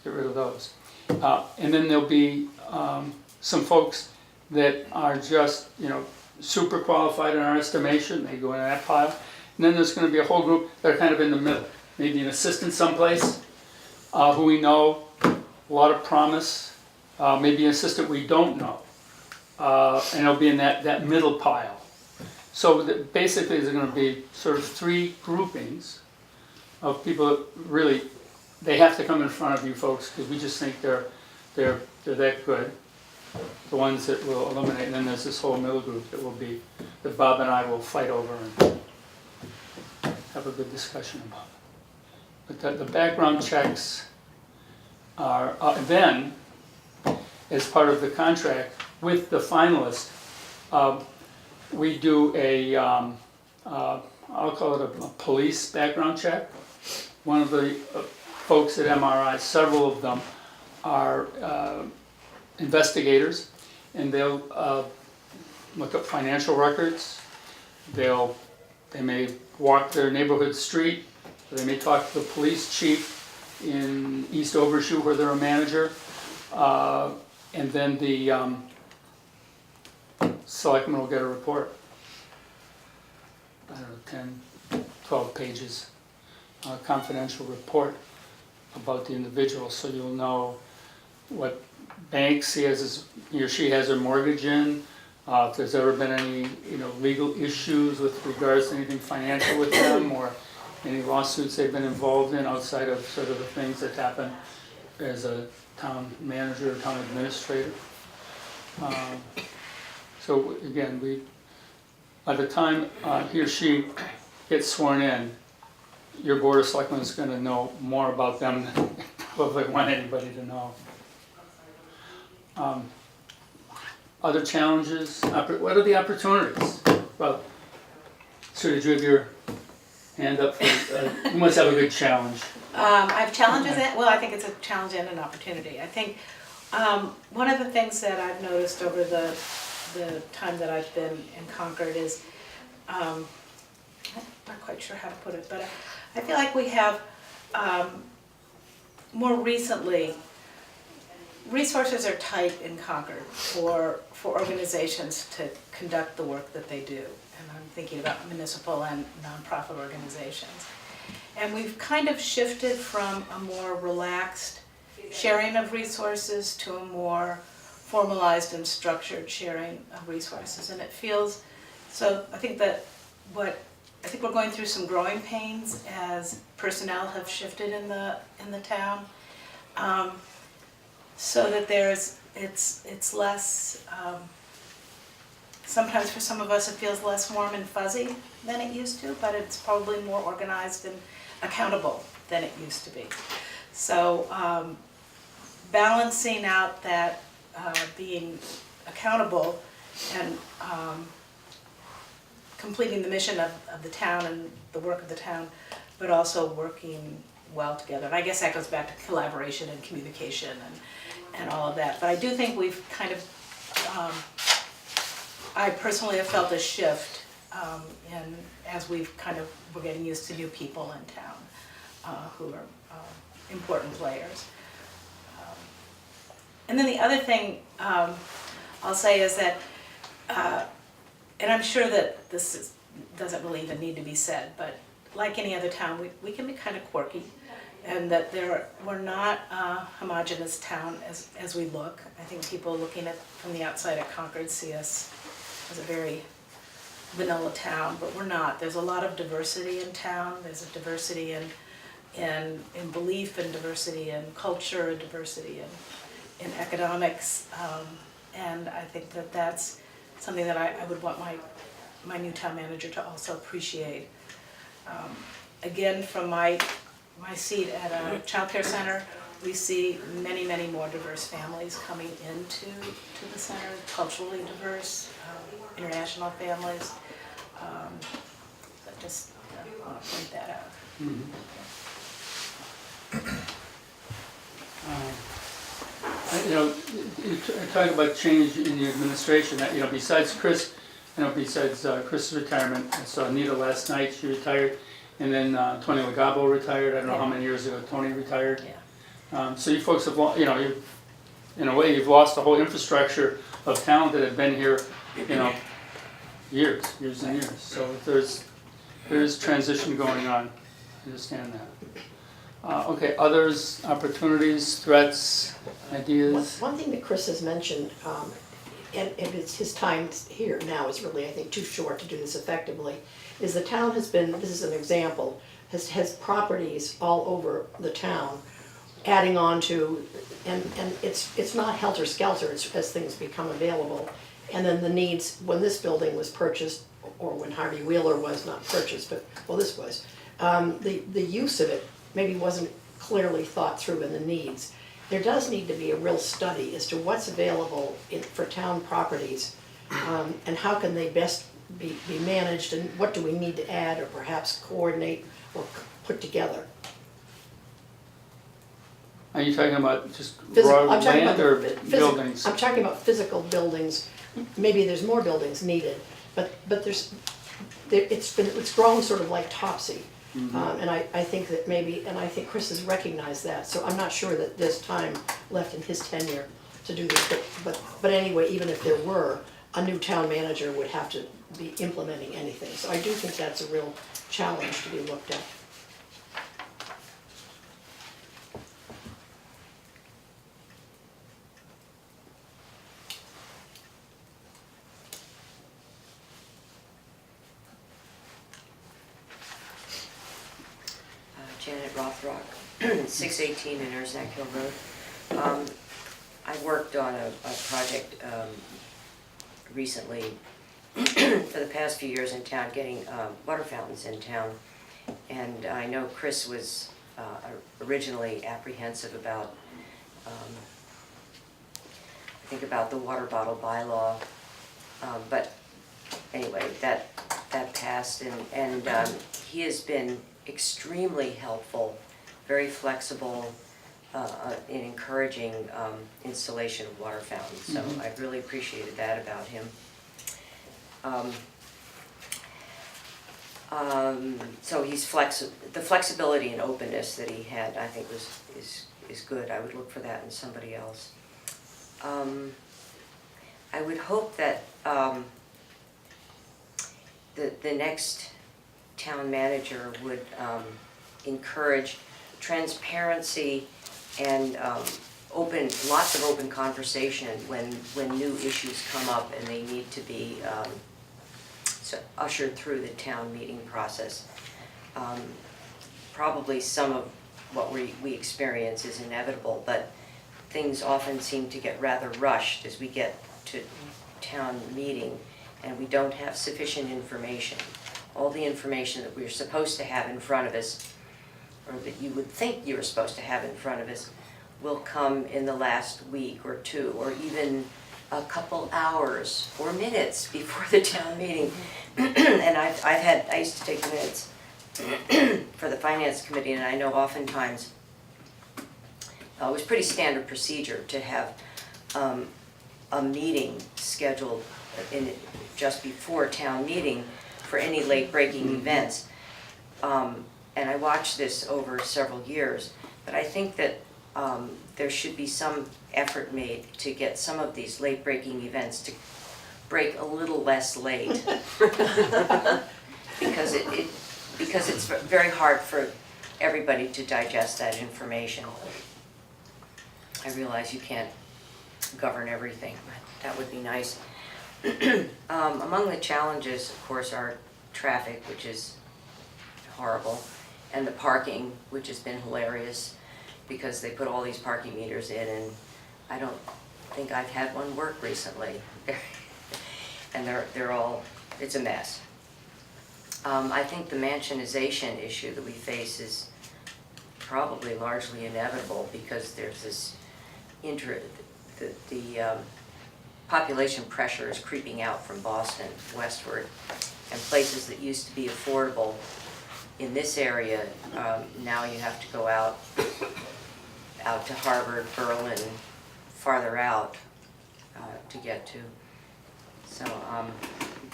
Speaker 1: Get rid of those. And then there'll be some folks that are just, you know, super qualified in our estimation. They go in that pile. And then there's going to be a whole group that are kind of in the middle. Maybe an assistant someplace who we know, a lot of promise. Maybe an assistant we don't know. And it'll be in that middle pile. So basically there's going to be sort of three groupings of people that really, they have to come in front of you folks because we just think they're that good. The ones that will eliminate, and then there's this whole middle group that Bob and I will fight over and have a good discussion about. But the background checks are then, as part of the contract with the finalist, we do I'll call it a police background check. One of the folks at MRI, several of them are investigators, and they'll look up financial records. They may walk their neighborhood street. They may talk to the police chief in East Overshoe where they're a manager. And then the selectman will get a report. I don't know, 10, 12 pages, confidential report about the individual, so you'll know what banks he or she has their mortgage in, if there's ever been any, legal issues with regards to anything financial with them, or any lawsuits they've been involved in outside of sort of the things that happen as a town manager or town administrator. So again, by the time he or she gets sworn in, your board of selectmen is going to know more about them than you probably want anybody to know. Other challenges, what are the opportunities? Well, sir, did you have your hand up? You must have a good challenge.
Speaker 7: I have challenges, I think it's a challenge and an opportunity. I think one of the things that I've noticed over the time that I've been in Concord is, I'm not quite sure how to put it, but I feel like we have, more recently, resources are tight in Concord for organizations to conduct the work that they do. And I'm thinking about municipal and nonprofit organizations. And we've kind of shifted from a more relaxed sharing of resources to a more formalized and structured sharing of resources. And it feels, so I think we're going through some growing pains as personnel have shifted in the town. So that it's less, sometimes for some of us it feels less warm and fuzzy than it used to, but it's probably more organized and accountable than it used to be. So balancing out that being accountable and completing the mission of the town and the work of the town, but also working well together. And I guess that goes back to collaboration and communication and all of that. But I do think we've kind of, I personally have felt a shift as we're getting used to new people in town who are important players. And then the other thing I'll say is that, and I'm sure that this doesn't really even need to be said, but like any other town, we can be kind of quirky, and that we're not a homogeneous town as we look. I think people looking from the outside at Concord see us as a very vanilla town, but we're not. There's a lot of diversity in town. There's a diversity in belief, and diversity in culture, and diversity in economics, and I think that that's something that I would want my new town manager to also appreciate. Again, from my seat at a child care center, we see many, many more diverse families coming into the center, culturally diverse, international families. I just want to point that out.
Speaker 1: You talk about change in the administration. Besides Chris, besides Chris's retirement, I saw Anita last night. She retired, and then Tony Legabo retired. I don't know how many years ago Tony retired.
Speaker 7: Yeah.
Speaker 1: So you folks have, in a way, you've lost the whole infrastructure of talent that had been here, years and years. So there's transition going on. I understand that. Okay, others, opportunities, threats, ideas?
Speaker 5: One thing that Chris has mentioned, and it's his time here now is really, I think, too short to do this effectively, is the town has been, this is an example, has properties all over the town, adding on to, and it's not helter-skelter, it's as things become available. And then the needs, when this building was purchased, or when Harvey Wheeler was not purchased, but, well, this was, the use of it maybe wasn't clearly thought through in the needs. There does need to be a real study as to what's available for town properties, and how can they best be managed, and what do we need to add or perhaps coordinate or put together.
Speaker 1: Are you talking about just raw land or buildings?
Speaker 5: I'm talking about physical buildings. Maybe there's more buildings needed, but it's grown sort of like topsy. And I think that maybe, and I think Chris has recognized that, so I'm not sure that there's time left in his tenure to do this, but anyway, even if there were, a new town manager would have to be implementing anything. So I do think that's a real challenge to be looked at.
Speaker 10: Janet Rothrock, 618 Inner's Neck Hill Road. I worked on a project recently for the past few years in town, getting water fountains in town. And I know Chris was originally apprehensive about, I think about the water bottle bylaw. But anyway, that passed, and he has been extremely helpful, very flexible in encouraging installation of water fountains. So I've really appreciated that about him. So he's the flexibility and openness that he had, I think, is good. I would look for that in somebody else. I would hope that the next town manager would encourage transparency and lots of open conversation when new issues come up and they need to be ushered through the town meeting process. Probably some of what we experience is inevitable, but things often seem to get rather rushed as we get to town meeting, and we don't have sufficient information. All the information that we're supposed to have in front of us, or that you would think you were supposed to have in front of us, will come in the last week or two, or even a couple hours or minutes before the town meeting. And I used to take minutes for the finance committee, and I know oftentimes it was pretty standard procedure to have a meeting scheduled just before town meeting for any late-breaking events. And I watched this over several years, but I think that there should be some effort made to get some of these late-breaking events to break a little less late. because it's very hard for everybody to digest that information. I realize you can't govern everything, but that would be nice. Among the challenges, of course, are traffic, which is horrible, and the parking, which has been hilarious because they put all these parking meters in, and I don't think I've had one work recently. And they're all, it's a mess. I think the mansionization issue that we face is probably largely inevitable because there's this the population pressure is creeping out from Boston westward, and places that used to be affordable in this area, now you have to go out to Harvard, Berlin, farther out to get to. So,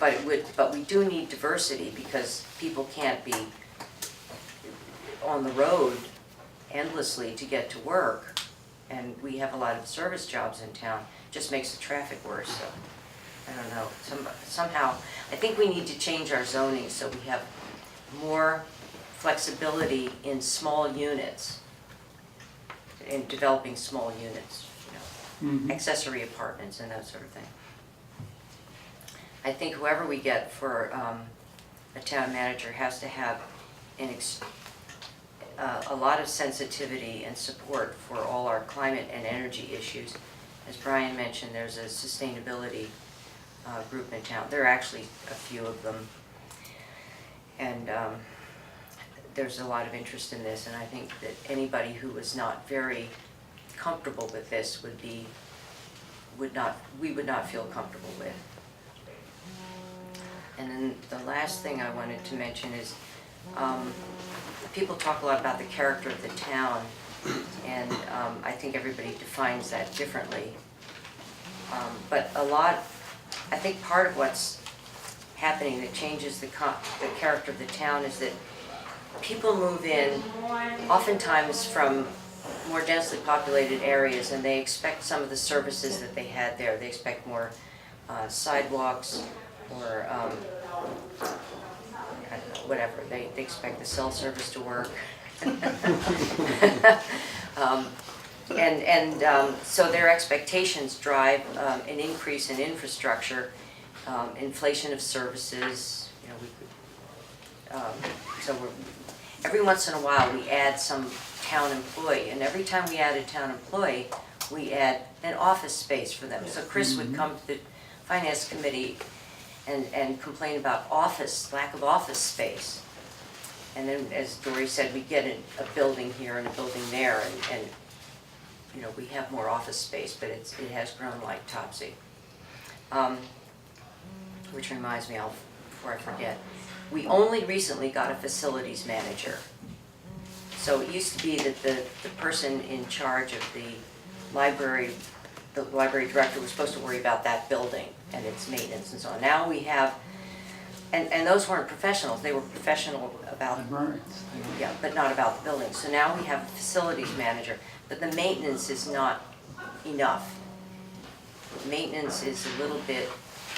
Speaker 10: but we do need diversity because people can't be on the road endlessly to get to work, and we have a lot of service jobs in town. It just makes the traffic worse. So I don't know. Somehow, I think we need to change our zoning so we have more flexibility in small units, in developing small units, accessory apartments and that sort of thing. I think whoever we get for a town manager has to have a lot of sensitivity and support for all our climate and energy issues. As Brian mentioned, there's a sustainability group in town. There are actually a few of them, and there's a lot of interest in this, and I think that anybody who was not very comfortable with this we would not feel comfortable with. And then the last thing I wanted to mention is people talk a lot about the character of the town, and I think everybody defines that differently. But I think part of what's happening that changes the character of the town is that people move in oftentimes from more densely populated areas, and they expect some of the services that they had there. They expect more sidewalks, or I don't know, whatever. They expect the cell service to work. So their expectations drive an increase in infrastructure, inflation of services. every once in a while, we add some town employee, and every time we add a town employee, we add an office space for them. So Chris would come to the finance committee and complain about lack of office space. And then, as Dory said, we get a building here and a building there, and you know, we have more office space, but it has grown like Topsy. Which reminds me, before I forget, we only recently got a facilities manager. So it used to be that the person in charge of the library director was supposed to worry about that building and its maintenance and so on. Now we have, and those weren't professionals, they were professional about,
Speaker 1: Librarians.
Speaker 10: yeah, but not about the building. So now we have a facilities manager, but the maintenance is not enough. Maintenance is a little bit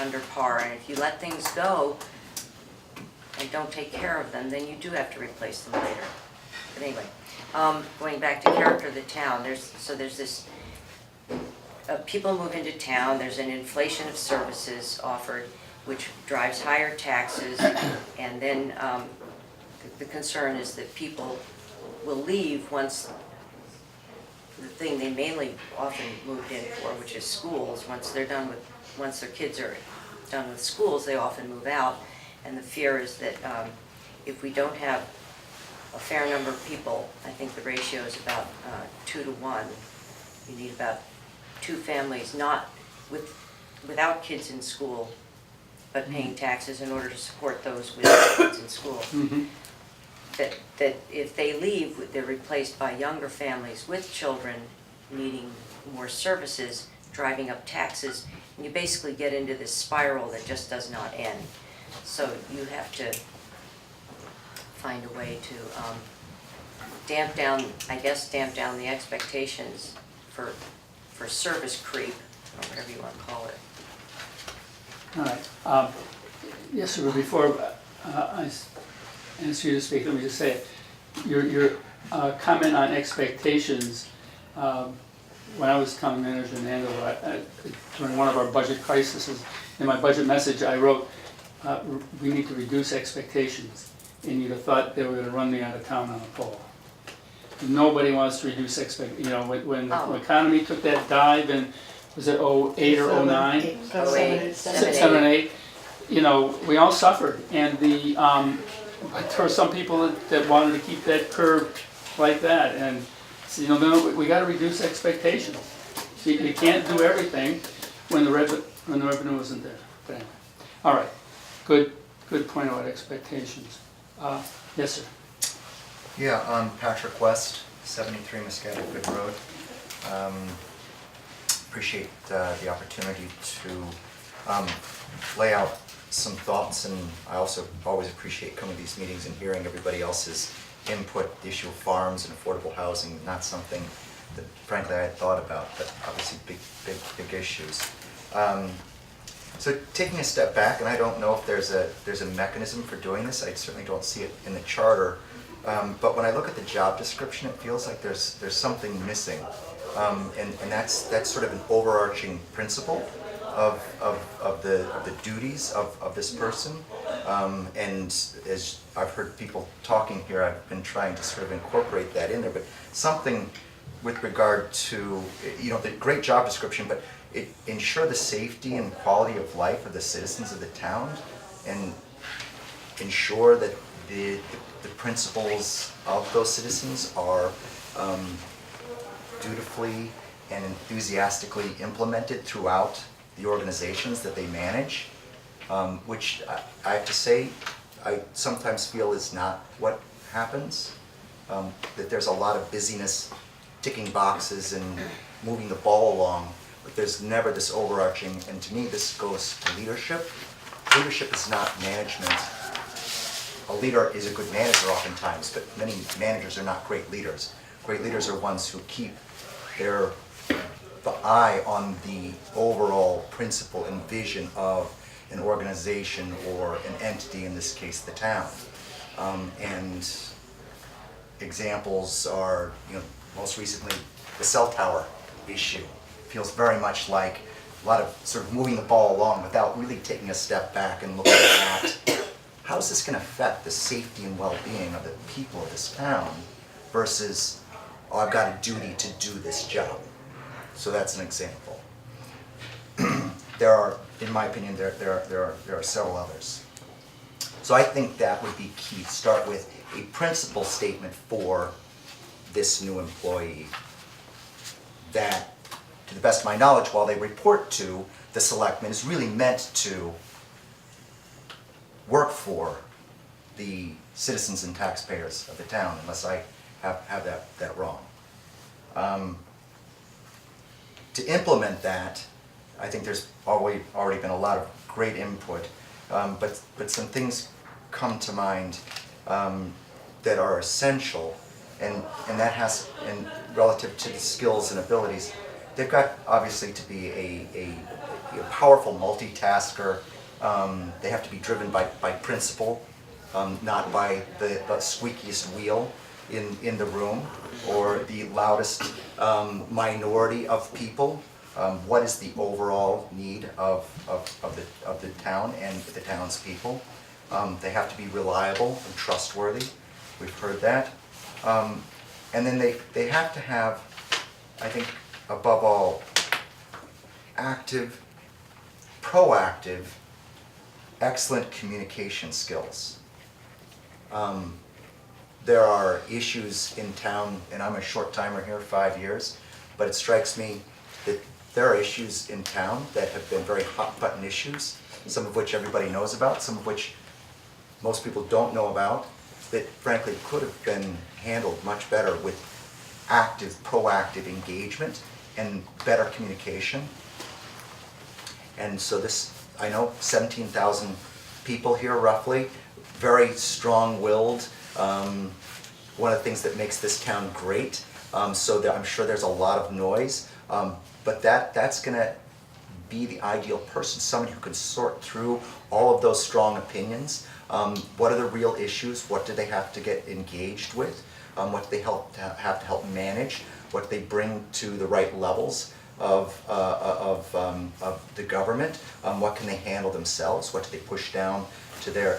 Speaker 10: under par, and if you let things go and don't take care of them, then you do have to replace them later. But anyway, going back to character of the town, there's this, people move into town, there's an inflation of services offered, which drives higher taxes, and then the concern is that people will leave once the thing they mainly often moved in for, which is schools, once their kids are done with schools, they often move out, and the fear is that if we don't have a fair number of people, I think the ratio is about 2 to 1. You need about 2 families, not without kids in school, but paying taxes in order to support those with kids in school. That if they leave, they're replaced by younger families with children needing more services, driving up taxes, and you basically get into this spiral that just does not end. So you have to find a way to damp down the expectations for service creep, or whatever you want to call it.
Speaker 1: All right. Yes, sir, but before I ask you to speak, let me just say it. Your comment on expectations, when I was town manager in Andover, during one of our budget crises, in my budget message I wrote, we need to reduce expectations. And you'd have thought they were going to run me out of town on a pole. Nobody wants to reduce expectations. You know, when the economy took that dive in, was it 08 or 09? 7 and 8. You know, we all suffered, and but there were some people that wanted to keep that curve like that, and you know, no, we got to reduce expectations. You can't do everything when the revenue isn't there. But anyway, all right, good point about expectations. Yes, sir.
Speaker 12: Yeah, I'm Patrick West, 73 Muscatatuck Road. Appreciate the opportunity to lay out some thoughts, and I also always appreciate coming to these meetings and hearing everybody else's input. The issue of farms and affordable housing, not something that frankly I had thought about, but obviously big issues. So taking a step back, and I don't know if there's a mechanism for doing this. I certainly don't see it in the charter. But when I look at the job description, it feels like there's something missing, and that's sort of an overarching principle of the duties of this person. And as I've heard people talking here, I've been trying to sort of incorporate that in there. But something with regard to, you know, the great job description, but it ensure the safety and quality of life of the citizens of the town, and ensure that the principles of those citizens are dutifully and enthusiastically implemented throughout the organizations that they manage, which I have to say, I sometimes feel is not what happens. That there's a lot of busyness, ticking boxes and moving the ball along, but there's never this overarching, and to me this goes to leadership. Leadership is not management. A leader is a good manager oftentimes, but many managers are not great leaders. Great leaders are ones who keep the eye on the overall principle and vision of an organization or an entity, in this case the town. And examples are, you know, most recently the cell tower issue. Feels very much like a lot of sort of moving the ball along without really taking a step back and looking at how is this gonna affect the safety and well-being of the people of this town versus, oh, I've got a duty to do this job. So that's an example. There are, in my opinion, there are several others. So I think that would be key, start with a principle statement for this new employee that, to the best of my knowledge, while they report to the selectmen, is really meant to work for the citizens and taxpayers of the town, unless I have that wrong. To implement that, I think there's already been a lot of great input, but some things come to mind that are essential, and that has, and relative to the skills and abilities, they've got obviously to be a powerful multitasker. They have to be driven by principle, not by the squeakiest wheel in the room or the loudest minority of people. What is the overall need of the town and the townspeople? They have to be reliable and trustworthy. We've heard that. And then they have to have, I think, above all, active, proactive, excellent communication skills. There are issues in town, and I'm a short timer here, 5 years, but it strikes me that there are issues in town that have been very hot button issues, some of which everybody knows about, some of which most people don't know about, that frankly could have been handled much better with active, proactive engagement and better communication. And so this, I know 17,000 people here roughly, very strong-willed. One of the things that makes this town great, so that I'm sure there's a lot of noise, but that's gonna be the ideal person, someone who can sort through all of those strong opinions. What are the real issues? What do they have to get engaged with? What do they have to help manage? What do they bring to the right levels of the government? What can they handle themselves? What do they push down to their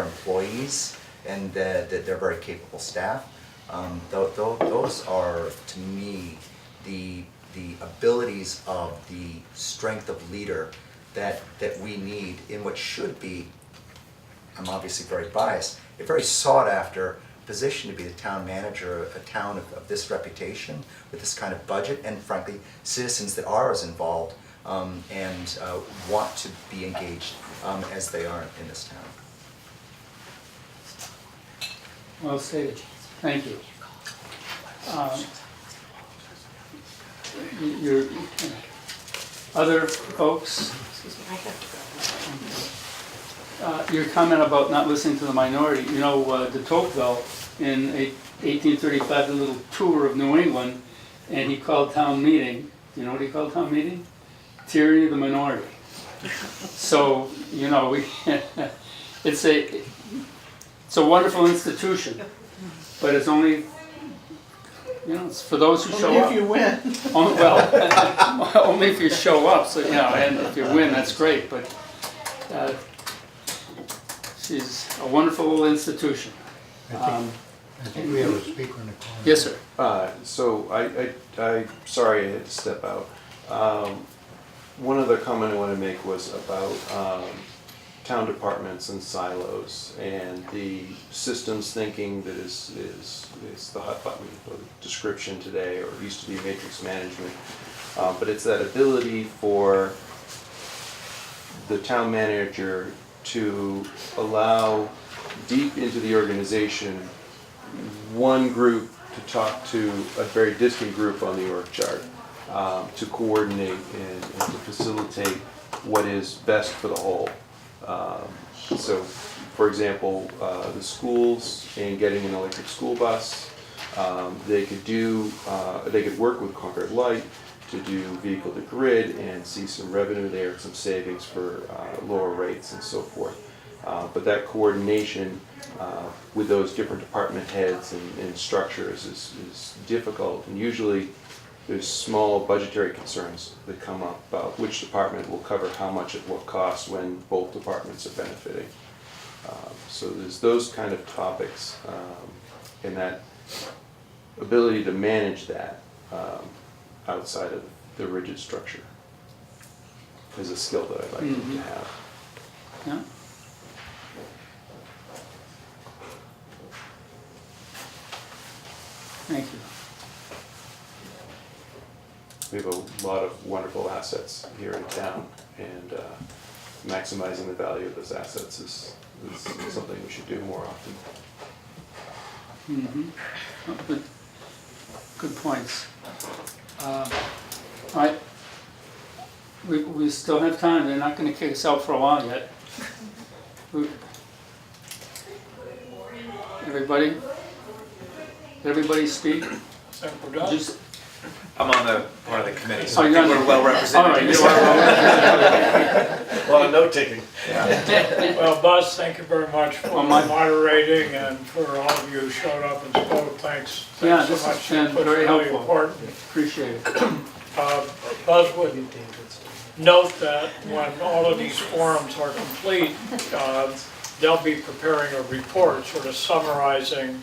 Speaker 12: employees and their very capable staff? Those are, to me, the abilities of the strength of leader that we need in what should be, I'm obviously very biased, a very sought after position to be the town manager of a town of this reputation, with this kind of budget, and frankly, citizens that are as involved and want to be engaged as they are in this town.
Speaker 1: Well stated. Thank you. Your other folks, your comment about not listening to the minority, you know, de Tocqueville in 1835 did a little tour of New England, and he called town meeting, you know what he called town meeting? Tyranny of the minority. So, you know, it's a wonderful institution, but it's only, you know, it's for those who show
Speaker 3: Only
Speaker 1: up.
Speaker 3: if you win.
Speaker 1: Only if you show up, so, you know, and if you win, that's great, but she's a wonderful institution.
Speaker 13: I think we have a speaker in the corner.
Speaker 1: Yes, sir.
Speaker 6: So I sorry I had to step out. One other comment I want to make was about town departments and silos and the systems thinking that is the hot button description today, or used to be matrix management. But it's that ability for the town manager to allow deep into the organization one group to talk to a very distant group on the org chart, to coordinate and to facilitate what is best for the whole. So, for example, the schools and getting an electric school bus, they could work with Concord Light to do vehicle to grid and see some revenue there, some savings for lower rates and so forth. But that coordination with those different department heads and structures is difficult, and usually there's small budgetary concerns that come up about which department will cover how much at what cost when both departments are benefiting. So there's those kind of topics, and that ability to manage that outside of the rigid structure is a skill that I'd like them to have.
Speaker 1: Yeah. Thank you.
Speaker 6: We have a lot of wonderful assets here in town, and maximizing the value of those assets is something we should do more often.
Speaker 1: Good points. All right. We still have time. They're not going to kick us out for a while yet. Everybody? Everybody speak?
Speaker 2: We're done.
Speaker 1: Just,
Speaker 14: I'm on the part of the committee, so
Speaker 1: Oh,
Speaker 14: I
Speaker 1: you're
Speaker 14: think
Speaker 1: on
Speaker 14: we're
Speaker 1: the-
Speaker 14: well represented.
Speaker 1: all right, you are well
Speaker 14: A lot of note taking.
Speaker 2: Well, Buzz, thank you very much for
Speaker 1: Well, my-
Speaker 2: moderating, and for all of you who showed up and spoke. Thanks
Speaker 1: Yeah,
Speaker 2: so
Speaker 1: this has
Speaker 2: much.
Speaker 1: been
Speaker 2: Input's
Speaker 1: very
Speaker 2: really
Speaker 1: helpful.
Speaker 2: important.
Speaker 1: appreciate it.
Speaker 2: Buzz would note that when all of these forums are complete, they'll be preparing a report sort of summarizing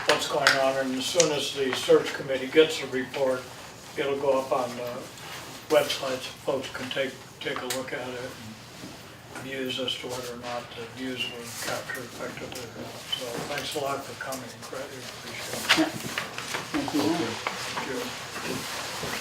Speaker 2: what's going on, and as soon as the search committee gets the report, it'll go up on the website so folks can take a look at it and views as to whether or not the views were captured effectively or not. So thanks a lot for coming, greatly appreciate it.
Speaker 1: Thank you.
Speaker 2: Thank you.